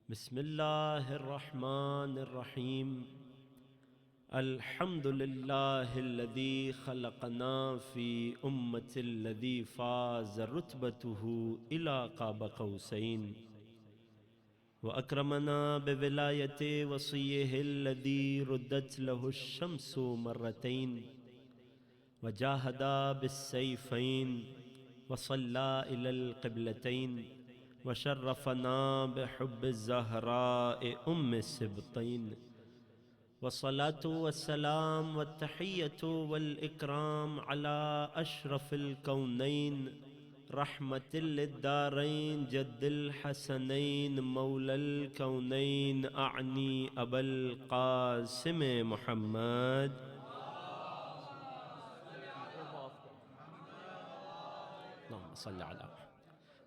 بسم اللہ الرحمن الرحیم الحمد للہ الذی خلقنا فی امة الذی فاز رتبته الى قاب قوسین واکرمنا بولایت وصیہ الذی ردت له الشمس مرتین وجاہدا بالسیفین وصلى إلى القبلتين وشرفنا بحب الزهراء أم السبطين والصلاة والسلام والتحية والإكرام على أشرف الكونين رحمة للدارين جد الحسنين مولى الكونين أعني أبا القاسم محمد اللهم صل على محمد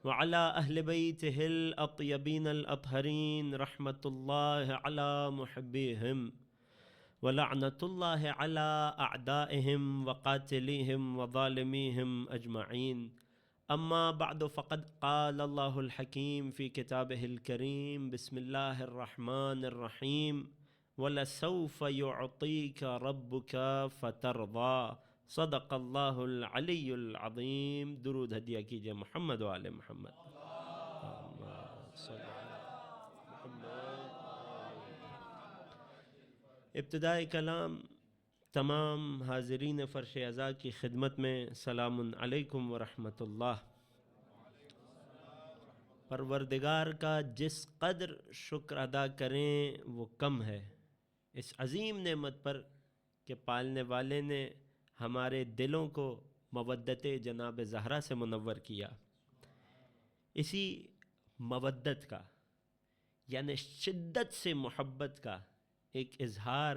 وعلى أهل بيته الأطيبين الأطهرين رحمة الله على محبيهم ولعنة الله على أعدائهم وقاتليهم وظالميهم أجمعين أما بعد فقد قال الله الحكيم في كتابه الكريم بسم الله الرحمن الرحيم ولسوف يعطيك ربك فترضى صدق اللہ العلی العظیم. درود ہدیہ کیجئے محمد و آل محمد. ابتدائے کلام تمام حاضرین فرش عزا کی خدمت میں سلام علیکم ورحمۃ اللہ. پروردگار کا جس قدر شکر ادا کریں وہ کم ہے اس عظیم نعمت پر کہ پالنے والے نے ہمارے دلوں کو مودت جناب زہرا سے منور کیا. اسی مودت کا یعنی شدت سے محبت کا ایک اظہار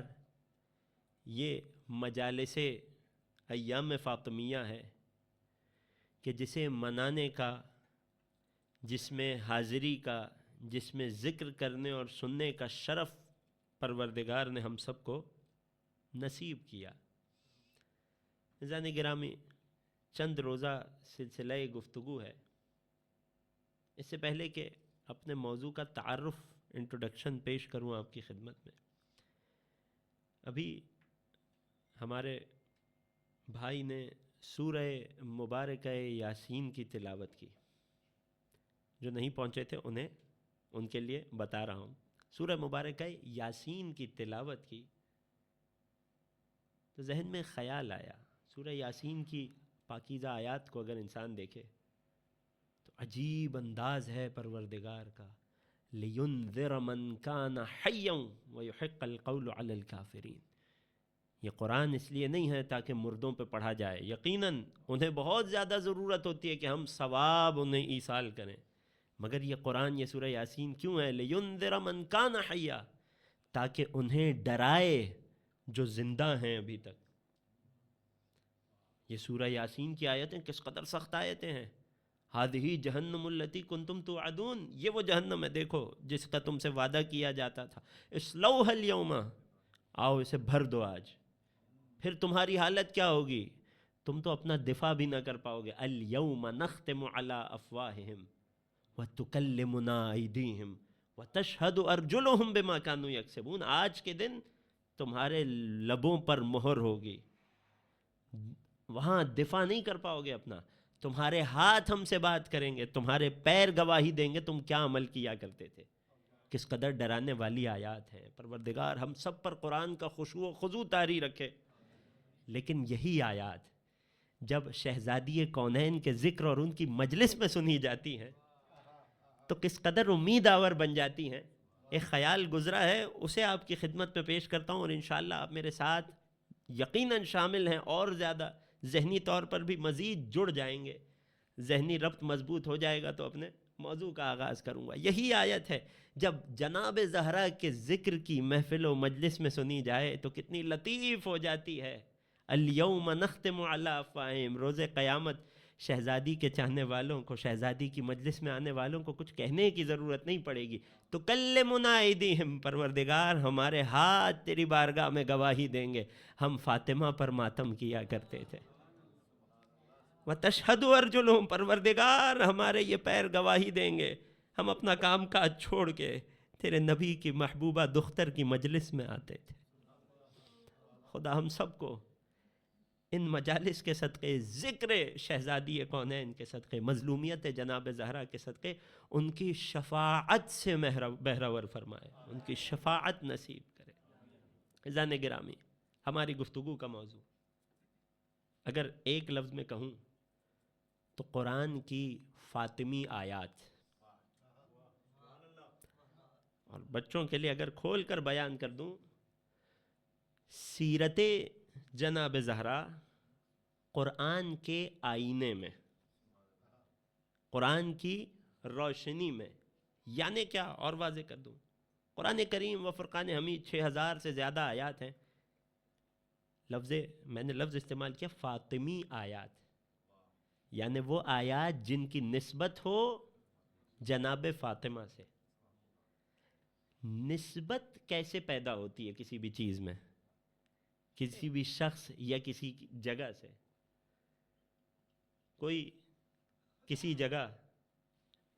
یہ مجالس ایام فاطمیہ ہے کہ جسے منانے کا، جس میں حاضری کا، جس میں ذکر کرنے اور سننے کا شرف پروردگار نے ہم سب کو نصیب کیا. عزیزان گرامی، چند روزہ سلسلہ گفتگو ہے. اس سے پہلے کہ اپنے موضوع کا تعارف انٹروڈکشن پیش کروں آپ کی خدمت میں، ابھی ہمارے بھائی نے سورہ مبارکہ یاسین کی تلاوت کی. جو نہیں پہنچے تھے ان کے لیے بتا رہا ہوں. سورہ مبارکہ یاسین کی تلاوت کی تو ذہن میں خیال آیا، سورہ یاسین کی پاکیزہ آیات کو اگر انسان دیکھے تو عجیب انداز ہے پروردگار کا. لِيُنذِرَ مَنْ كَانَ حَيًّا وَيُحِقَّ الْقَوْلُ عَلَى الْكَافِرِينَ. یہ قرآن اس لیے نہیں ہے تاکہ مردوں پہ پڑھا جائے، یقیناً انہیں بہت زیادہ ضرورت ہوتی ہے کہ ہم ثواب انہیں ایصال کریں، مگر یہ قرآن، یہ سورہ یاسین کیوں ہے؟ لِيُنذِرَ مَنْ كَانَ حَيًّا، تاکہ انہیں ڈرائے جو زندہ ہیں ابھی تک. یہ سورہ یاسین کی آیتیں کس قدر سخت آیتیں ہیں. ہذہ جہنم التی کنتم توعدون، یہ وہ جہنم ہے دیکھو جس کا تم سے وعدہ کیا جاتا تھا. اصلوها اليوم، آؤ اسے بھر دو آج. پھر تمہاری حالت کیا ہوگی؟ تم تو اپنا دفاع بھی نہ کر پاؤ گے. اليوم نختم على افواہہم وتکلمنا ایدیہم وتشہد ارجلہم بما كانوا یکسبون. آج کے دن تمہارے لبوں پر مہر ہوگی، وہاں دفاع نہیں کر پاؤ گے اپنا. تمہارے ہاتھ ہم سے بات کریں گے، تمہارے پیر گواہی دیں گے تم کیا عمل کیا کرتے تھے. کس قدر ڈرانے والی آیات ہیں. پروردگار ہم سب پر قرآن کا خشوع و خضوع طاری رکھے. لیکن یہی آیات جب شہزادی کونین کے ذکر اور ان کی مجلس میں سنی جاتی ہیں تو کس قدر امید آور بن جاتی ہیں. ایک خیال گزرا ہے، اسے آپ کی خدمت میں پیش کرتا ہوں، اور انشاءاللہ آپ میرے ساتھ یقیناً شامل ہیں اور زیادہ ذہنی طور پر بھی مزید جڑ جائیں گے. ذہنی ربط مضبوط ہو جائے گا تو اپنے موضوع کا آغاز کروں گا. یہی آیت ہے جب جناب زہرا کے ذکر کی محفل و مجلس میں سنی جائے تو کتنی لطیف ہو جاتی ہے. الیوم نختم علی افواہہم، روز قیامت شہزادی کے چاہنے والوں کو، شہزادی کی مجلس میں آنے والوں کو کچھ کہنے کی ضرورت نہیں پڑے گی. تو کلمنا ایدیہم، پروردگار ہمارے ہاتھ تیری بارگاہ میں گواہی دیں گے، ہم فاطمہ پر ماتم کیا کرتے تھے. وتشہد ارجلہم، پروردگار ہمارے یہ پیر گواہی دیں گے، ہم اپنا کام کاج چھوڑ کے تیرے نبی کی محبوبہ دختر کی مجلس میں آتے تھے۔ خدا ہم سب کو ان مجالس کے صدقے، ذکر شہزادی کونین کے صدقے، مظلومیت جناب زہرا کے صدقے، ان کی شفاعت سے بہرور فرمائے، ان کی شفاعت نصیب کرے۔ عزیزان گرامی، ہماری گفتگو کا موضوع اگر ایک لفظ میں کہوں تو قرآن کی فاطمی آیات، اور بچوں کے لیے اگر کھول کر بیان کر دوں، سیرت جناب زہرا قرآن کے آئینے میں، قرآن کی روشنی میں، یعنی کیا اور واضح کر دوں، قرآن کریم و فرقان حمید 6000 سے زیادہ آیات ہیں، میں نے لفظ استعمال کیا فاطمی آیات، یعنی وہ آیات جن کی نسبت ہو جناب فاطمہ سے۔ نسبت کیسے پیدا ہوتی ہے کسی بھی چیز میں، کسی بھی شخص یا کسی جگہ سے؟ کوئی کسی جگہ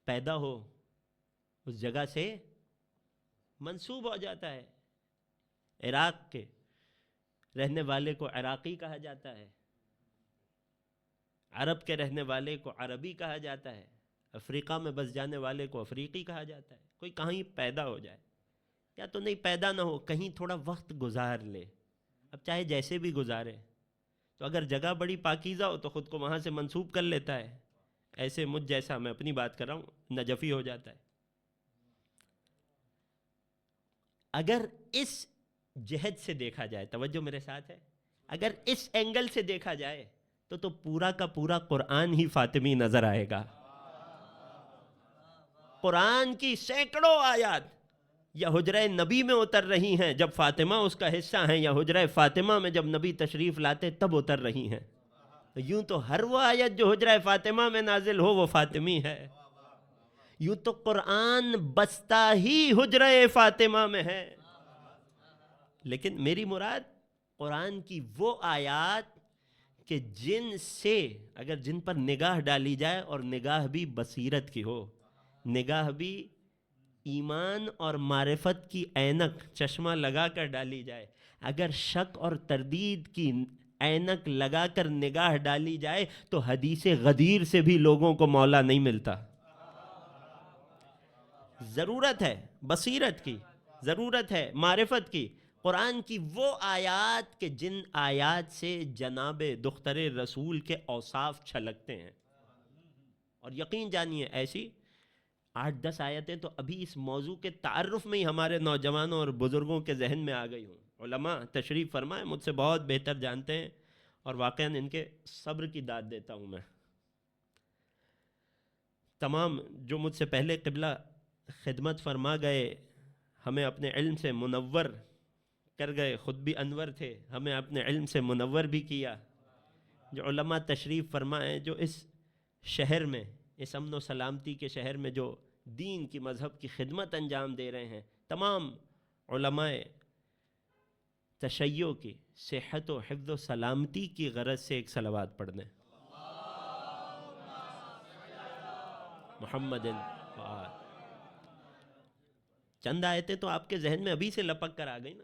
پیدا ہو، اس جگہ سے منسوب ہو جاتا ہے۔ عراق کے رہنے والے کو عراقی کہا جاتا ہے، عرب کے رہنے والے کو عربی کہا جاتا ہے، افریقہ میں بس جانے والے کو افریقی کہا جاتا ہے۔ کوئی کہیں پیدا ہو جائے یا تو نہیں پیدا نہ ہو، کہیں تھوڑا وقت گزار لے، اب چاہے جیسے بھی گزارے، تو اگر جگہ بڑی پاکیزہ ہو تو خود کو وہاں سے منسوب کر لیتا ہے۔ ایسے مجھ جیسا، میں اپنی بات کر رہا ہوں، نجفی ہو جاتا ہے۔ اگر اس جہت سے دیکھا جائے، توجہ میرے ساتھ ہے، اگر اس اینگل سے دیکھا جائے تو پورا کا پورا قرآن ہی فاطمی نظر آئے گا۔ قرآن کی سینکڑوں آیات یا حجرہ نبی میں اتر رہی ہیں جب فاطمہ اس کا حصہ ہیں، یا حجرہ فاطمہ میں جب نبی تشریف لاتے تب اتر رہی ہیں۔ یوں تو ہر وہ آیت جو حجرہ فاطمہ میں نازل ہو وہ فاطمی ہے، یوں تو قرآن بستہ ہی حجرہ فاطمہ میں ہے۔ لیکن میری مراد قرآن کی وہ آیات کہ جن پر نگاہ ڈالی جائے، اور نگاہ بھی بصیرت کی ہو، نگاہ بھی ایمان اور معرفت کی اینک، چشمہ لگا کر ڈالی جائے، اگر شک اور تردید کی اینک لگا کر نگاہ ڈالی جائے تو حدیث غدیر سے بھی لوگوں کو مولا نہیں ملتا۔ ضرورت ہے بصیرت کی، ضرورت ہے معرفت کی، قرآن کی وہ آیات کہ جن آیات سے جناب دختر رسول کے اوصاف چھلکتے ہیں۔ اور یقین جانیے ایسی 8-10 آیتیں تو ابھی اس موضوع کے تعارف میں ہی ہمارے نوجوانوں اور بزرگوں کے ذہن میں آ گئی ہوں۔ علماء تشریف فرمائیں، مجھ سے بہت بہتر جانتے ہیں، اور واقعاً ان کے صبر کی داد دیتا ہوں میں۔ تمام جو مجھ سے پہلے قبلہ خدمت فرما گئے، ہمیں اپنے علم سے منور کر گئے، خود بھی انور تھے، ہمیں اپنے علم سے منور بھی کیا۔ جو علماء تشریف فرمائیں، جو اس شہر میں، اس امن و سلامتی کے شہر میں جو دین کی، مذہب کی خدمت انجام دے رہے ہیں، تمام علماء تشیع کی صحت و حفظ و سلامتی کی غرض سے ایک صلوات پڑھ دیں۔ محمد چند آیتیں تو آپ کے ذہن میں ابھی سے لپک کر آ گئی نا،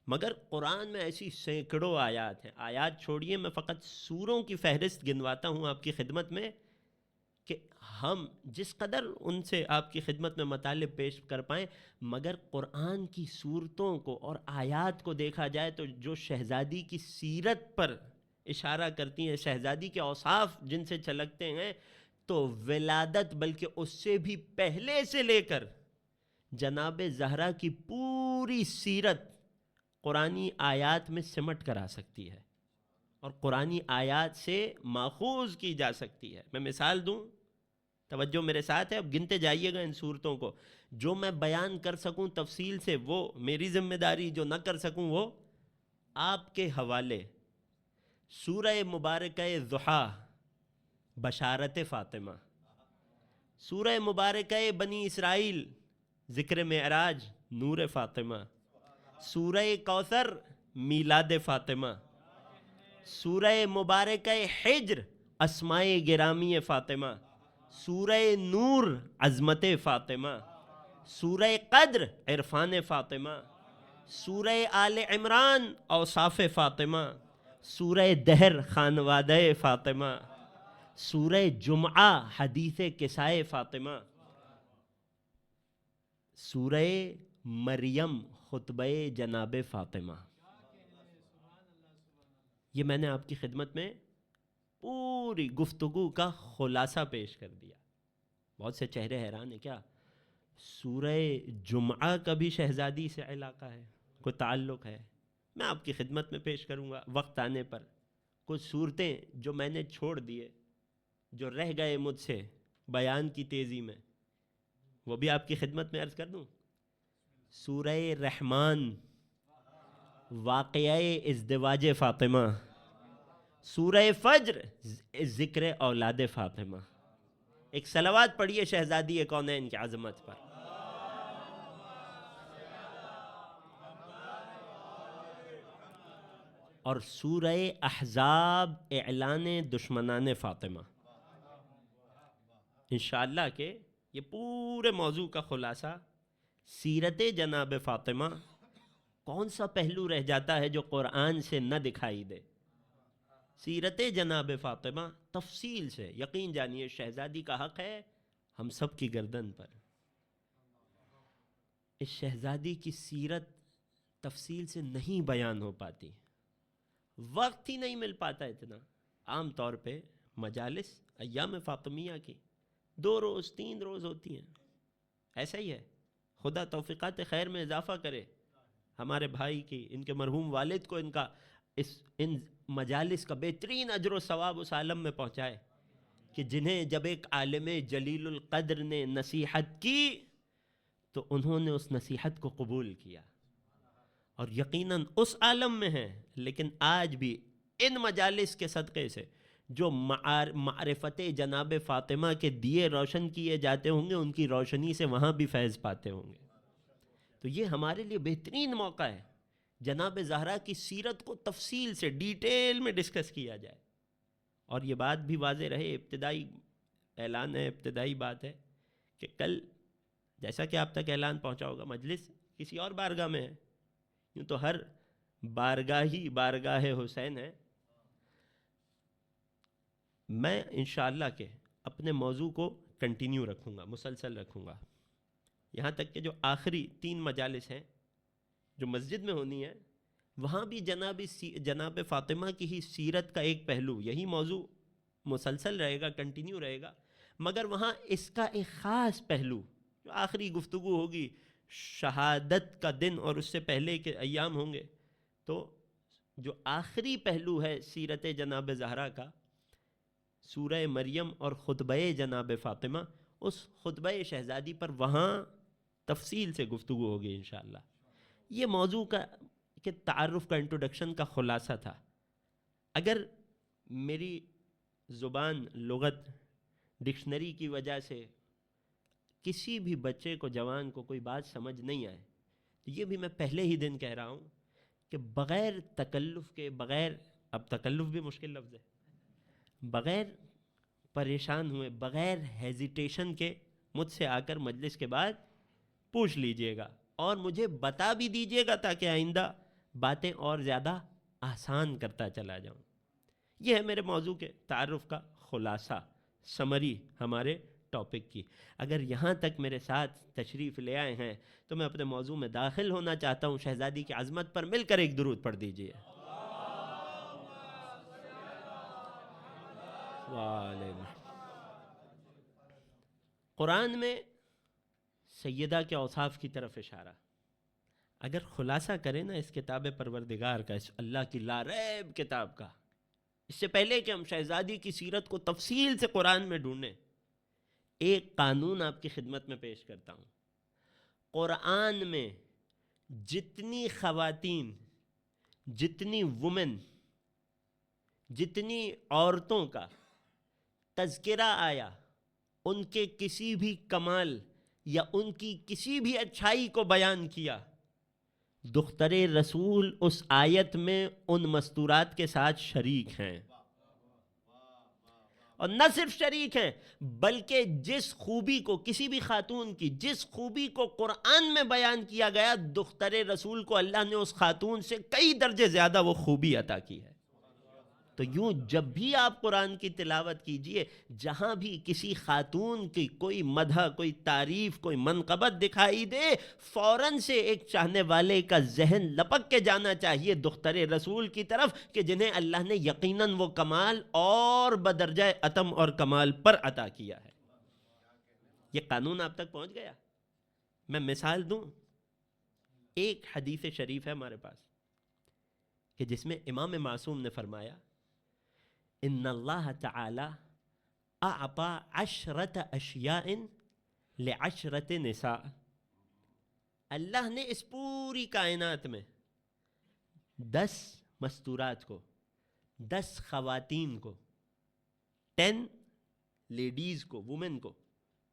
مگر قرآن میں ایسی سینکڑوں آیات ہیں۔ آیات چھوڑیے، میں فقط سوروں کی فہرست گنواتا ہوں آپ کی خدمت میں کہ ہم جس قدر ان سے آپ کی خدمت میں مطالب پیش کر پائیں، مگر قرآن کی صورتوں کو اور آیات کو دیکھا جائے تو جو شہزادی کی سیرت پر اشارہ کرتی ہیں، شہزادی کے اوصاف جن سے چھلکتے ہیں، تو ولادت بلکہ اس سے بھی پہلے سے لے کر جناب زہرا کی پوری سیرت قرآنی آیات میں سمٹ کر آ سکتی ہے، اور قرآنی آیات سے ماخوذ کی جا سکتی ہے۔ میں مثال دوں، توجہ میرے ساتھ ہے، اب گنتے جائیے گا ان صورتوں کو۔ جو میں بیان کر سکوں تفصیل سے وہ میری ذمہ داری، جو نہ کر سکوں وہ آپ کے حوالے۔ سورہ مبارکہ ضحیٰ، بشارت فاطمہ۔ سورہ مبارکہ بنی اسرائیل، ذکر معراج، نور فاطمہ۔ سورہ کوثر، میلاد فاطمہ۔ سورہ مبارکہ حجر، اسماء گرامی فاطمہ۔ سورہ نور، عظمت فاطمہ۔ سورہ قدر عرفان فاطمہ، سورہ آل عمران اوصاف فاطمہ، سورہ دہر خانوادہ فاطمہ، سورہ جمعہ حدیث کسائے فاطمہ، سورہ مریم خطبہ جناب فاطمہ. یہ میں نے آپ کی خدمت میں پوری گفتگو کا خلاصہ پیش کر دیا. بہت سے چہرے حیران ہیں، کیا سورہ جمعہ کا بھی شہزادی سے علاقہ ہے، کوئی تعلق ہے؟ میں آپ کی خدمت میں پیش کروں گا وقت آنے پر. کچھ صورتیں جو میں نے چھوڑ دیے، جو رہ گئے مجھ سے بیان کی تیزی میں، وہ بھی آپ کی خدمت میں عرض کر دوں. سورہ رحمان واقعہ ازدواج فاطمہ، سورہ فجر ذکر اولاد فاطمہ. ایک صلوات پڑھیے شہزادی کونین کی عظمت پر. اور سورہ احزاب اعلان دشمنان فاطمہ. انشاءاللہ کہ یہ پورے موضوع کا خلاصہ سیرت جناب فاطمہ. کون سا پہلو رہ جاتا ہے جو قرآن سے نہ دکھائی دے؟ سیرت جناب فاطمہ تفصیل سے، یقین جانیے شہزادی کا حق ہے ہم سب کی گردن پر. اس شہزادی کی سیرت تفصیل سے نہیں بیان ہو پاتی، وقت ہی نہیں مل پاتا اتنا. عام طور پہ مجالس ایام فاطمیہ کی 2 روز 3 روز ہوتی ہیں، ایسا ہی ہے. خدا توفیقات خیر میں اضافہ کرے ہمارے بھائی کی، ان کے مرحوم والد کو ان مجالس کا بہترین اجر و ثواب اس عالم میں پہنچائے کہ جنہیں جب ایک عالم جلیل القدر نے نصیحت کی تو انہوں نے اس نصیحت کو قبول کیا، اور یقیناً اس عالم میں ہیں. لیکن آج بھی ان مجالس کے صدقے سے جو معرفت جناب فاطمہ کے دیے روشن کیے جاتے ہوں گے، ان کی روشنی سے وہاں بھی فیض پاتے ہوں گے. تو یہ ہمارے لیے بہترین موقع ہے جناب زہرا کی سیرت کو تفصیل سے ڈیٹیل میں ڈسکس کیا جائے. اور یہ بات بھی واضح رہے، ابتدائی اعلان ہے، ابتدائی بات ہے کہ کل جیسا کہ آپ تک اعلان پہنچا ہوگا، مجلس کسی اور بارگاہ میں ہے. یوں تو ہر بارگاہ ہی بارگاہ حسین ہے. میں انشاءاللہ کہ اپنے موضوع کو کنٹینیو رکھوں گا، مسلسل رکھوں گا، یہاں تک کہ جو آخری 3 مجالس ہیں جو مسجد میں ہونی ہے، وہاں بھی جناب فاطمہ کی ہی سیرت کا ایک پہلو، یہی موضوع مسلسل رہے گا، کنٹینیو رہے گا. مگر وہاں اس کا ایک خاص پہلو جو آخری گفتگو ہوگی، شہادت کا دن اور اس سے پہلے کے ایام ہوں گے، تو جو آخری پہلو ہے سیرت جناب زہرا کا، سورہ مریم اور خطبہ جناب فاطمہ، اس خطبہ شہزادی پر وہاں تفصیل سے گفتگو ہوگی انشاءاللہ. یہ موضوع کا کہ تعارف کا انٹروڈکشن کا خلاصہ تھا. اگر میری زبان لغت ڈکشنری کی وجہ سے کسی بھی بچے کو، جوان کو کوئی بات سمجھ نہیں آئے، تو یہ بھی میں پہلے ہی دن کہہ رہا ہوں کہ بغیر تکلف کے، بغیر، اب تکلف بھی مشکل لفظ ہے، بغیر پریشان ہوئے، بغیر ہیزیٹیشن کے مجھ سے آ کر مجلس کے بعد پوچھ لیجئے گا، اور مجھے بتا بھی دیجئے گا تاکہ آئندہ باتیں اور زیادہ آسان کرتا چلا جاؤں. یہ ہے میرے موضوع کے تعارف کا خلاصہ، سمری ہمارے ٹاپک کی. اگر یہاں تک میرے ساتھ تشریف لے آئے ہیں تو میں اپنے موضوع میں داخل ہونا چاہتا ہوں. شہزادی کی عظمت پر مل کر ایک درود پڑھ دیجئے. قرآن میں سیدہ کے اوصاف کی طرف اشارہ. اگر خلاصہ کریں نا اس کتاب پروردگار کا، اس اللہ کی لاریب کتاب کا، اس سے پہلے کہ ہم شہزادی کی سیرت کو تفصیل سے قرآن میں ڈھونڈیں، ایک قانون آپ کی خدمت میں پیش کرتا ہوں. قرآن میں جتنی خواتین، جتنی وومن، جتنی عورتوں کا تذکرہ آیا، ان کے کسی بھی کمال یا ان کی کسی بھی اچھائی کو بیان کیا، دختر رسول اس آیت میں ان مستورات کے ساتھ شریک ہیں. اور نہ صرف شریک ہیں بلکہ جس خوبی کو کسی بھی خاتون کی جس خوبی کو قرآن میں بیان کیا گیا دختر رسول کو اللہ نے اس خاتون سے کئی درجے زیادہ وہ خوبی عطا کی ہے۔ تو یوں جب بھی آپ قرآن کی تلاوت کیجئے جہاں بھی کسی خاتون کی کوئی مدح کوئی تعریف کوئی منقبت دکھائی دے فوراً سے ایک چاہنے والے کا ذہن لپک کے جانا چاہیے دختر رسول کی طرف کہ جنہیں اللہ نے یقیناً وہ کمال اور بدرجہ اتم اور کمال پر عطا کیا ہے۔ یہ قانون آپ تک پہنچ گیا؟ میں مثال دوں، ایک حدیث شریف ہے ہمارے پاس کہ جس میں امام معصوم نے فرمایا ان اللہ تعالی اعطى 10 اشیاء ل10 نساء، اللہ نے اس پوری کائنات میں 10 مستورات کو 10 خواتین کو 10 لیڈیز کو وومن کو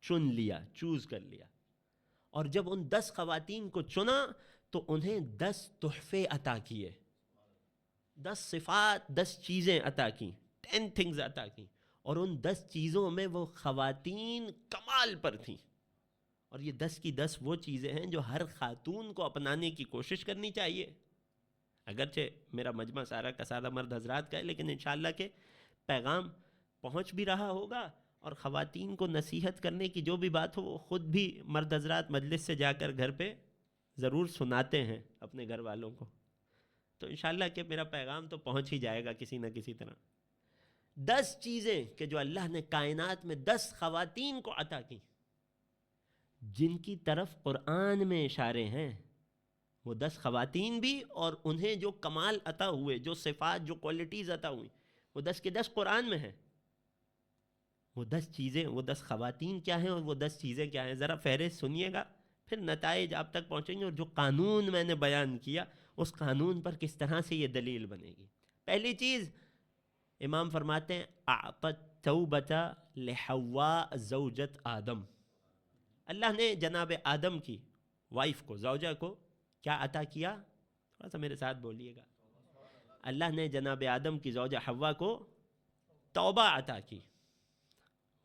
چن لیا، چوز کر لیا، اور جب ان 10 خواتین کو چنا تو انہیں 10 تحفے عطا کیے، 10 صفات 10 چیزیں عطا کی، 10 تھنگز عطا کی، اور ان 10 چیزوں میں وہ خواتین کمال پر تھیں۔ اور یہ 10 کی 10 وہ چیزیں ہیں جو ہر خاتون کو اپنانے کی کوشش کرنی چاہیے۔ اگرچہ میرا مجمع سارا کا سارا مرد حضرات کا ہے لیکن انشاءاللہ کہ پیغام پہنچ بھی رہا ہوگا، اور خواتین کو نصیحت کرنے کی جو بھی بات ہو وہ خود بھی مرد حضرات مجلس سے جا کر گھر پہ ضرور سناتے ہیں اپنے گھر والوں کو، تو انشاءاللہ کہ میرا پیغام تو پہنچ ہی جائے گا کسی نہ کسی طرح۔ 10 چیزیں کہ جو اللہ نے کائنات میں 10 خواتین کو عطا کی، جن کی طرف قرآن میں اشارے ہیں، وہ 10 خواتین بھی اور انہیں جو کمال عطا ہوئے، جو صفات جو کوالٹیز عطا ہوئی، وہ 10 کے 10 قرآن میں ہیں۔ وہ 10 چیزیں، وہ 10 خواتین کیا ہیں اور وہ 10 چیزیں کیا ہیں، ذرا فہرست سنیے گا، پھر نتائج آپ تک پہنچیں گے، اور جو قانون میں نے بیان کیا اس قانون پر کس طرح سے یہ دلیل بنے گی۔ پہلی چیز امام فرماتے ہیں اعطت توبۃ لحواء زوجت آدم، اللہ نے جناب آدم کی وائف کو، زوجہ کو کیا عطا کیا؟ تھوڑا سا میرے ساتھ بولیے گا۔ اللہ نے جناب آدم کی زوجہ حوا کو توبہ عطا کی۔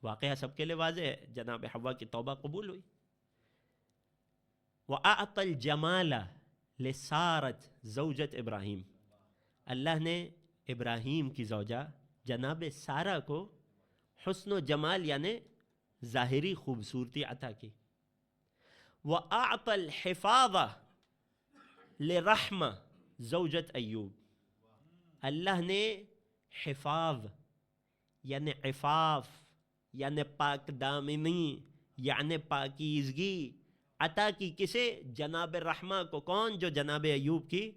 واقعہ سب کے لیے واضح ہے، جناب حوا کی توبہ قبول ہوئی۔ وَأَعْطَى الْجَمَالَ لِسَارَةِ زَوْجَةِ ابراہیم، اللہ نے ابراہیم کی زوجہ جناب سارہ کو حسن و جمال یعنی ظاہری خوبصورتی عطا کی۔ وَأَعْطَى الْحِفَاظَ لِرَحْمَةِ زَوْجَةِ ایوب، اللہ نے حفاظ یعنی عفاف یعنی پاک دامنی یعنی پاکیزگی عطا کی، کسے؟ جناب رحمہ کو۔ کون؟ جو جناب ایوب کی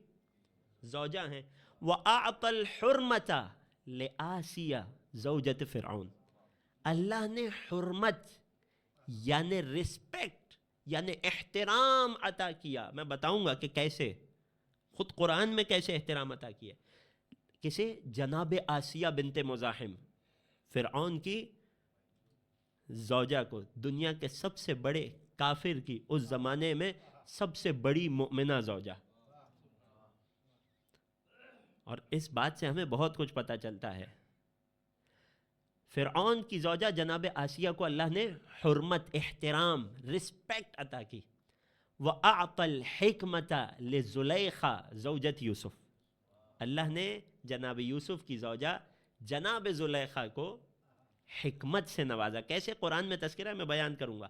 زوجہ ہیں۔ وَأَعْطَى الْحُرْمَةَ لِآسِيَةِ زَوْجَةِ فرعون، اللہ نے حرمت یعنی رسپیکٹ یعنی احترام عطا کیا۔ میں بتاؤں گا کہ کیسے، خود قرآن میں کیسے احترام عطا کیا۔ کسے؟ جناب آسیہ بنت مزاحم، فرعون کی زوجہ کو، دنیا کے سب سے بڑے کافر کی اس زمانے میں سب سے بڑی مؤمنہ زوجہ۔ اور اس بات سے ہمیں بہت کچھ پتہ چلتا ہے، فرعون کی زوجہ جناب آسیہ کو اللہ نے حرمت، احترام، رسپیکٹ عطا کی۔ وَأَعْطَى الْحِكْمَةَ لِزُلَيْخَةَ زَوْجَةِ یوسف، اللہ نے جناب یوسف کی زوجہ جناب زلیخا کو حکمت سے نوازا۔ کیسے؟ قرآن میں تذکرہ میں بیان کروں گا۔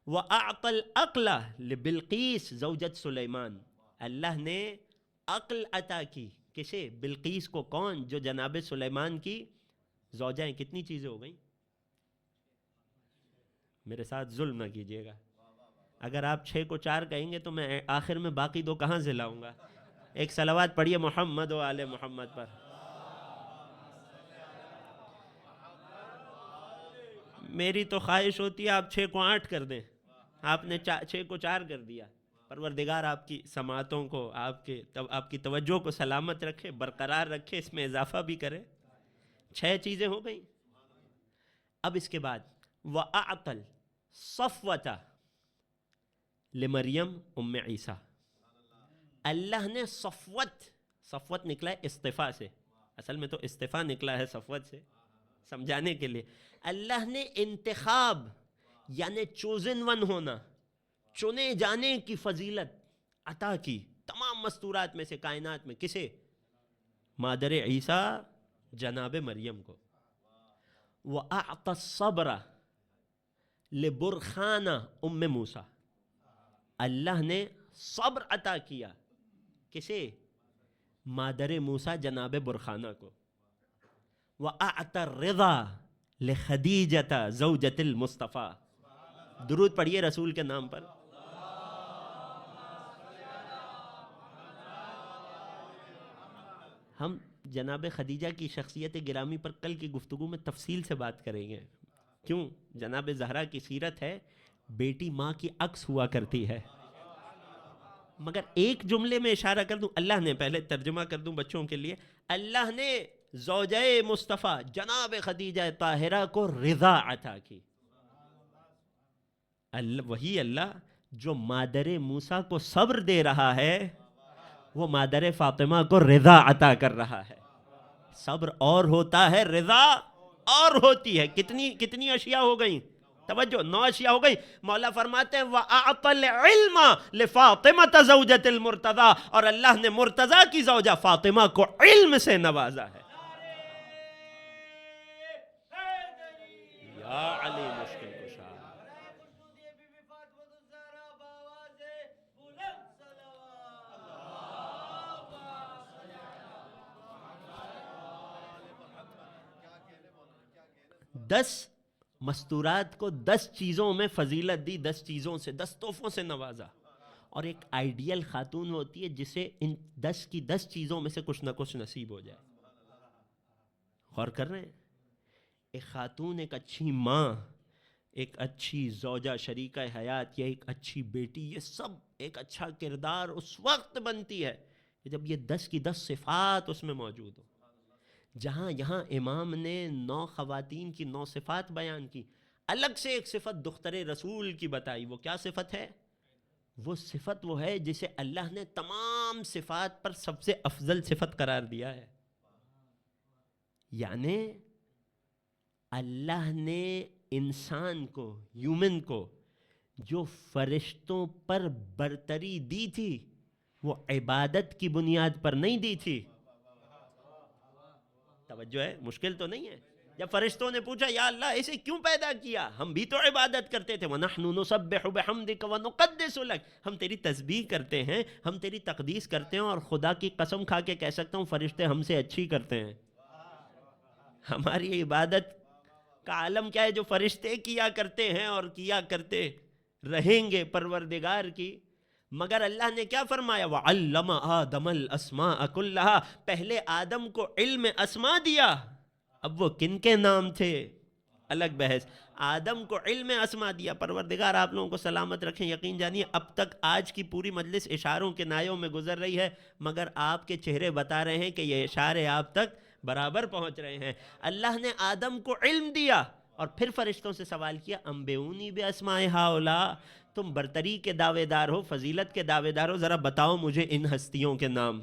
وَأَعْطَى الْعَقْلَ لِبِلْقِيسَ زَوْجَةِ سلیمان، اللہ نے عقل عطا کی، کسے؟ بلقیس کو۔ کون؟ جو جناب سلیمان کی زوجہ ہیں۔ کتنی چیزیں ہو گئیں؟ میرے ساتھ ظلم نہ کیجیے گا، اگر آپ 6 کو 4 کہیں گے تو میں آخر میں باقی 2 کہاں سے لاؤں گا؟ ایک صلوات پڑھیے محمد و آل محمد پر۔ میری تو خواہش ہوتی ہے آپ 6 کو 8 کر دیں، آپ نے 6 کو 4 کر دیا۔ پروردگار آپ کی سماعتوں کو، آپ کی توجہ کو سلامت رکھے، برقرار رکھے، اس میں اضافہ بھی کرے۔ 6 چیزیں ہو گئیں۔ اب اس کے بعد وَأَعْطَى الصَّفْوَةَ لِمَرْيَمْ ام عیسیٰ، اللہ نے صفوت نکلا ہے اصطفاء سے، اصل میں تو اصطفاء نکلا ہے صفوت سے، سمجھانے کے لیے اللہ نے انتخاب یعنی چوزن ون ہونا، چنے جانے کی فضیلت عطا کی تمام مستورات میں سے، کائنات میں، کسے؟ مادر عیسیٰ جناب مریم کو۔ وَأَعْطَى الصَّبْرَ لِبُرْخَانَ ام موسیٰ، اللہ نے صبر عطا کیا کسے؟ مادر موسیٰ جناب برخانہ کو۔ وَأَعْطَى الرِّضَى لِخَدِیجَةَ زَوْجَةِ الْمُصْطَفَىٰ، درود پڑھیے رسول کے نام پر۔ ہم جناب خدیجہ کی شخصیت گرامی پر کل کی گفتگو میں تفصیل سے بات کریں گے۔ کیوں؟ جناب زہرا کی سیرت ہے بیٹی ماں کی عکس ہوا کرتی ہے۔ مگر ایک جملے میں اشارہ کر دوں، اللہ نے، پہلے ترجمہ کر دوں بچوں کے لیے، اللہ نے زوجہ مصطفیٰ جناب خدیجہ طاہرہ کو رضا عطا کی۔ وہی اللہ جو مادر موسیٰ کو صبر دے رہا ہے، وہ مادر فاطمہ کو رضا عطا کر رہا ہے۔ صبر اور ہوتا ہے، رضا اور ہوتی ہے۔ کتنی اشیاء ہو گئیں؟ توجہ، 9 اشیاء ہو گئی۔ مولا فرماتے ہیں وَأَعْطَى الْعِلْمَ لِفَاطِمَةَ زَوْجَةِ الْمُرْتَضَىٰ، اور اللہ نے مرتضیٰ کی زوجہ فاطمہ کو علم سے نوازا ہے۔ یا علی مشکل کشا، دس مستورات کو 10 چیزوں میں فضیلت دی، 10 چیزوں سے، 10 تحفوں سے نوازا۔ اور ایک آئیڈیل خاتون ہوتی ہے جسے ان 10 کی 10 چیزوں میں سے کچھ نہ کچھ نصیب ہو جائے۔ غور کر رہے ہیں؟ ایک خاتون، ایک اچھی ماں، ایک اچھی زوجہ شریکہ حیات، یا ایک اچھی بیٹی، یہ سب ایک اچھا کردار اس وقت بنتی ہے جب یہ 10 کی 10 صفات اس میں موجود ہو۔ جہاں یہاں امام نے 9 خواتین کی 9 صفات بیان کی، الگ سے ایک صفت دختر رسول کی بتائی۔ وہ کیا صفت ہے؟ وہ صفت وہ ہے جسے اللہ نے تمام صفات پر سب سے افضل صفت قرار دیا ہے۔ یعنی اللہ نے انسان کو، ہیومن کو، جو فرشتوں پر برتری دی تھی، وہ عبادت کی بنیاد پر نہیں دی تھی۔ توجہ ہے، مشکل تو نہیں ہے؟ جب فرشتوں نے پوچھا یا اللہ اسے کیوں پیدا کیا، ہم بھی تو عبادت کرتے تھے، وَنَحْنُ نُسَبِّحُ بِحَمْدِكَ وَنُقَدِّسُ لَكَ، ہم تیری تسبیح کرتے ہیں، ہم تیری تقدیس کرتے ہیں، اور خدا کی قسم کھا کے کہہ سکتا ہوں فرشتے ہم سے اچھی کرتے ہیں۔ ہماری عبادت کا عالم کیا ہے؟ جو فرشتے کیا کرتے ہیں اور کیا کرتے رہیں گے پروردگار کی۔ مگر اللہ نے کیا فرمایا؟ وَعَلَّمَ آدَمَ الْأَسْمَاءَ كُلَّهَا، پہلے آدم کو علم اسماء دیا۔ اب وہ کن کے نام تھے الگ بحث، آدم کو علم اسماء دیا۔ پروردگار آپ لوگوں کو سلامت رکھیں۔ یقین جانیے اب تک آج کی پوری مجلس اشاروں کے نایوں میں گزر رہی ہے، مگر آپ کے چہرے بتا رہے ہیں کہ یہ اشارے آپ تک برابر پہنچ رہے ہیں۔ اللہ نے آدم کو علم دیا اور پھر فرشتوں سے سوال کیا انبئونی باسماء ہؤلاء، تم برتری کے دعوے دار ہو، فضیلت کے دعوے دار ہو، ذرا بتاؤ مجھے ان ہستیوں کے نام،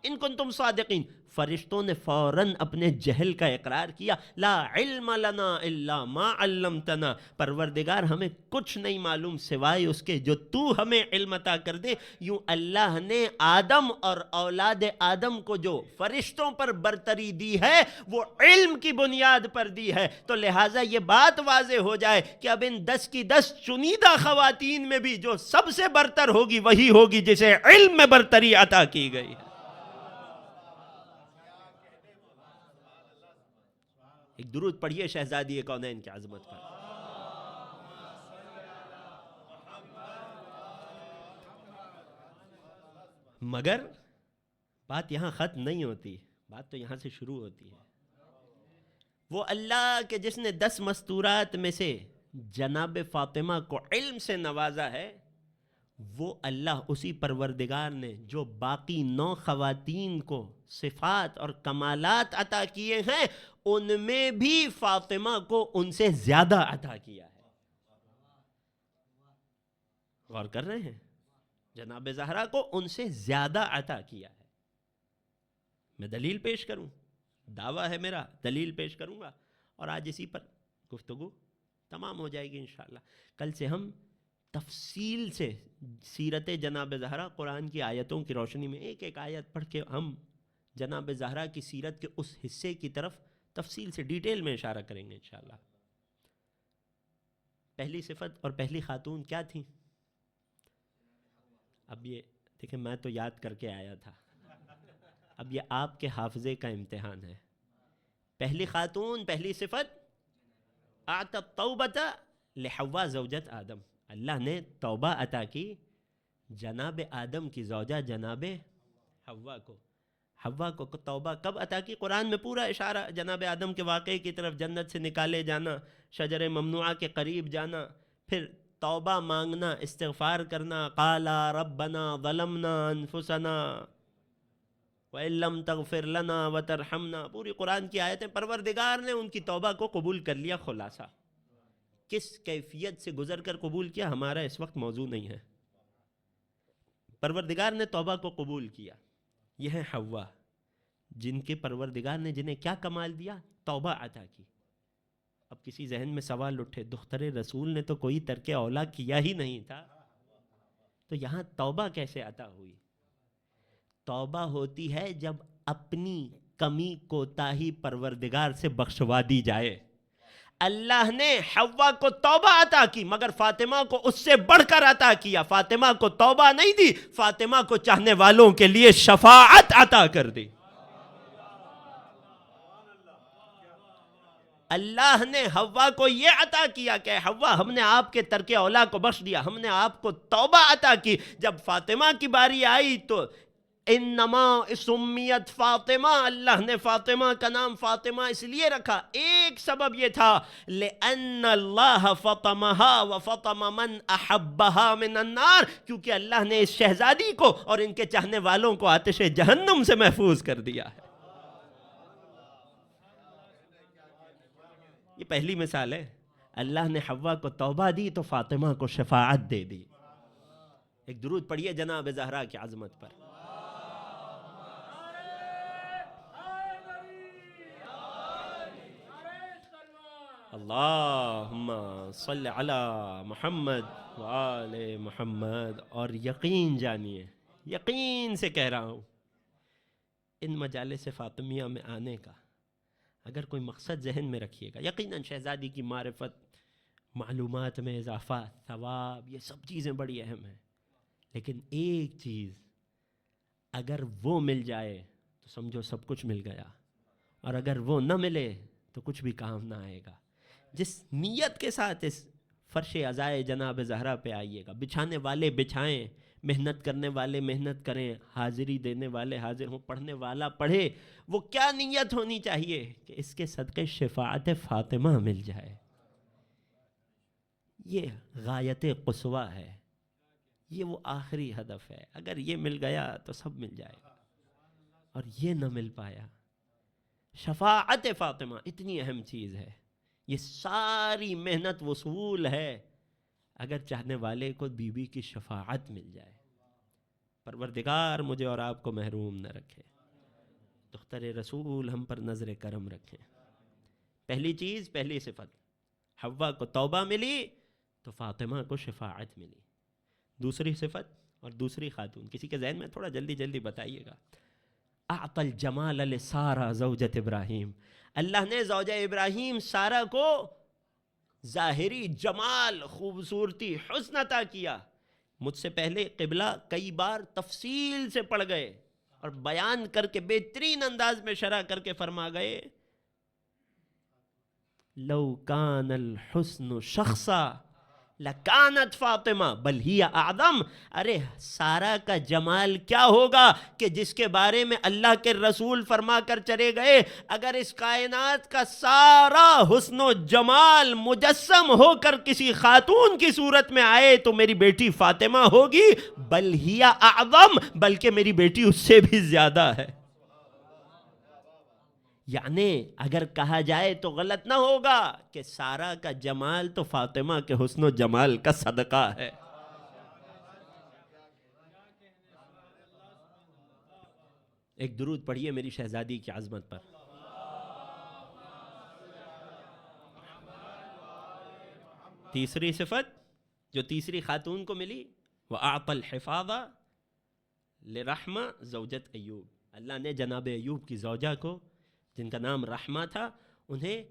ان کنتم صادقین۔ فرشتوں نے فوراً اپنے جہل کا اقرار کیا، لا علم لنا الا ما علمتنا، پروردگار ہمیں کچھ نہیں معلوم سوائے اس کے جو تو ہمیں علم عطا کر دے۔ یوں اللہ نے آدم اور اولاد آدم کو جو فرشتوں پر برتری دی ہے وہ علم کی بنیاد پر دی ہے۔ تو لہٰذا یہ بات واضح ہو جائے کہ اب ان 10 کی 10 چنیدہ خواتین میں بھی جو سب سے برتر ہوگی وہی ہوگی جسے علم میں برتری عطا کی گئی ہے۔ ایک درود پڑھیے شہزادی کونین کی عظمت پر۔ مگر بات یہاں ختم نہیں ہوتی، بات تو یہاں سے شروع ہوتی ہے۔ وہ اللہ کہ جس نے 10 مستورات میں سے جناب فاطمہ کو علم سے نوازا ہے، وہ اللہ اسی پروردگار نے جو باقی 9 خواتین کو صفات اور کمالات عطا کیے ہیں، ان میں بھی فاطمہ کو ان سے زیادہ عطا کیا ہے۔ غور کر رہے ہیں؟ جناب زہرا کو ان سے زیادہ عطا کیا ہے۔ میں دلیل پیش کروں؟ دعویٰ ہے میرا، دلیل پیش کروں گا، اور آج اسی پر گفتگو تمام ہو جائے گی انشاءاللہ۔ کل سے ہم تفصیل سے سیرت جناب زہرا قرآن کی آیتوں کی روشنی میں ایک ایک آیت پڑھ کے ہم جناب زہرا کی سیرت کے اس حصے کی طرف تفصیل سے ڈیٹیل میں اشارہ کریں گے انشاءاللہ۔ پہلی صفت اور پہلی خاتون کیا تھی؟ اب یہ دیکھیں، میں تو یاد کر کے آیا تھا، اب یہ آپ کے حافظے کا امتحان ہے۔ پہلی خاتون، پہلی صفت، اعطى التوبة لحواء زوجت آدم، اللہ نے توبہ عطا کی جناب آدم کی زوجہ جناب حوا کو۔ حوا کو توبہ کب عطا کی؟ قرآن میں پورا اشارہ جناب آدم کے واقعے کی طرف، جنت سے نکالے جانا، شجر ممنوعہ کے قریب جانا، پھر توبہ مانگنا، استغفار کرنا، قالا ربنا ظلمنا انفسنا وَإِن لَّمْ تَغْفِرْ لَنَا وَتَرْحَمْنَا، پوری قرآن کی آیتیں، پروردگار نے ان کی توبہ کو قبول کر لیا۔ خلاصہ کس کیفیت سے گزر کر قبول کیا ہمارا اس وقت موضوع نہیں ہے، پروردگار نے توبہ کو قبول کیا۔ یہ ہے حوا، جن کے پروردگار نے جنہیں کیا کمال دیا؟ توبہ عطا کی۔ اب کسی ذہن میں سوال اٹھے، دختر رسول نے تو کوئی ترک اولا کیا ہی نہیں تھا، تو یہاں توبہ کیسے عطا ہوئی؟ توبہ ہوتی ہے جب اپنی کمی کوتاہی پروردگار سے بخشوا دی جائے۔ اللہ نے حوا کو توبہ عطا کی، مگر فاطمہ کو اس سے بڑھ کر عطا کیا۔ فاطمہ کو توبہ نہیں دی، فاطمہ کو چاہنے والوں کے لیے شفاعت عطا کر دی۔ اللہ نے حوا کو یہ عطا کیا کہ حوا، ہم نے آپ کے ترک اولا کو بخش دیا، ہم نے آپ کو توبہ عطا کی۔ جب فاطمہ کی باری آئی تو انما سمیت فاطمہ، اللہ نے فاطمہ کا نام فاطمہ اس لیے رکھا، ایک سبب یہ تھا لأن اللہ فطمها وفطم من احبها من النار، کیونکہ اللہ نے اس شہزادی کو اور ان کے چاہنے والوں کو آتش جہنم سے محفوظ کر دیا ہے۔ یہ پہلی مثال ہے، اللہ نے حوا کو توبہ دی تو فاطمہ کو شفاعت دے دی۔ ایک درود پڑھیے جناب زہرا کی عظمت پر۔ اللہم صلی علی محمد وآل محمد۔ اور یقین جانیے، یقین سے کہہ رہا ہوں، ان مجالس فاطمیہ میں آنے کا اگر کوئی مقصد ذہن میں رکھیے گا، یقیناً شہزادی کی معرفت، معلومات میں اضافہ، ثواب، یہ سب چیزیں بڑی اہم ہیں، لیکن ایک چیز اگر وہ مل جائے تو سمجھو سب کچھ مل گیا، اور اگر وہ نہ ملے تو کچھ بھی کام نہ آئے گا۔ جس نیت کے ساتھ اس فرش عزائے جناب زہرا پہ آئیے گا، بچھانے والے بچھائیں، محنت کرنے والے محنت کریں، حاضری دینے والے حاضر ہوں، پڑھنے والا پڑھے، وہ کیا نیت ہونی چاہیے کہ اس کے صدقے شفاعت فاطمہ مل جائے۔ یہ غایت قصویٰ ہے، یہ وہ آخری ہدف ہے۔ اگر یہ مل گیا تو سب مل جائے گا، اور یہ نہ مل پایا، شفاعت فاطمہ اتنی اہم چیز ہے، یہ ساری محنت وصول ہے اگر چاہنے والے کو بی بی کی شفاعت مل جائے۔ پروردگار مجھے اور آپ کو محروم نہ رکھے، دختر رسول ہم پر نظر کرم رکھیں۔ پہلی چیز، پہلی صفت، حوا کو توبہ ملی تو فاطمہ کو شفاعت ملی۔ دوسری صفت اور دوسری خاتون، کسی کے ذہن میں تھوڑا جلدی جلدی بتائیے گا۔ اعطى الجمال لسارہ زوجت ابراہیم، اللہ نے زوجہ ابراہیم سارہ کو ظاہری جمال، خوبصورتی، حسن عطا کیا۔ مجھ سے پہلے قبلہ کئی بار تفصیل سے پڑھ گئے اور بیان کر کے بہترین انداز میں شرح کر کے فرما گئے، لو کان الحسن شخصا لکانت فاطمہ بل ہی اعظم۔ ارے سارہ کا جمال کیا ہوگا کہ جس کے بارے میں اللہ کے رسول فرما کر چلے گئے، اگر اس کائنات کا سارا حسن و جمال مجسم ہو کر کسی خاتون کی صورت میں آئے تو میری بیٹی فاطمہ ہوگی، بل ہی اعظم، بلکہ میری بیٹی اس سے بھی زیادہ ہے۔ یعنی اگر کہا جائے تو غلط نہ ہوگا کہ سارہ کا جمال تو فاطمہ کے حسن و جمال کا صدقہ ہے۔ ایک درود پڑھیے میری شہزادی کی عظمت پر۔ تیسری صفت جو تیسری خاتون کو ملی، وَأَعْطَى الْحِفَاظَ لِرَحْمَةِ زوجت ایوب، اللہ نے جناب ایوب کی زوجہ کو جن کا نام رحمہ تھا انہیں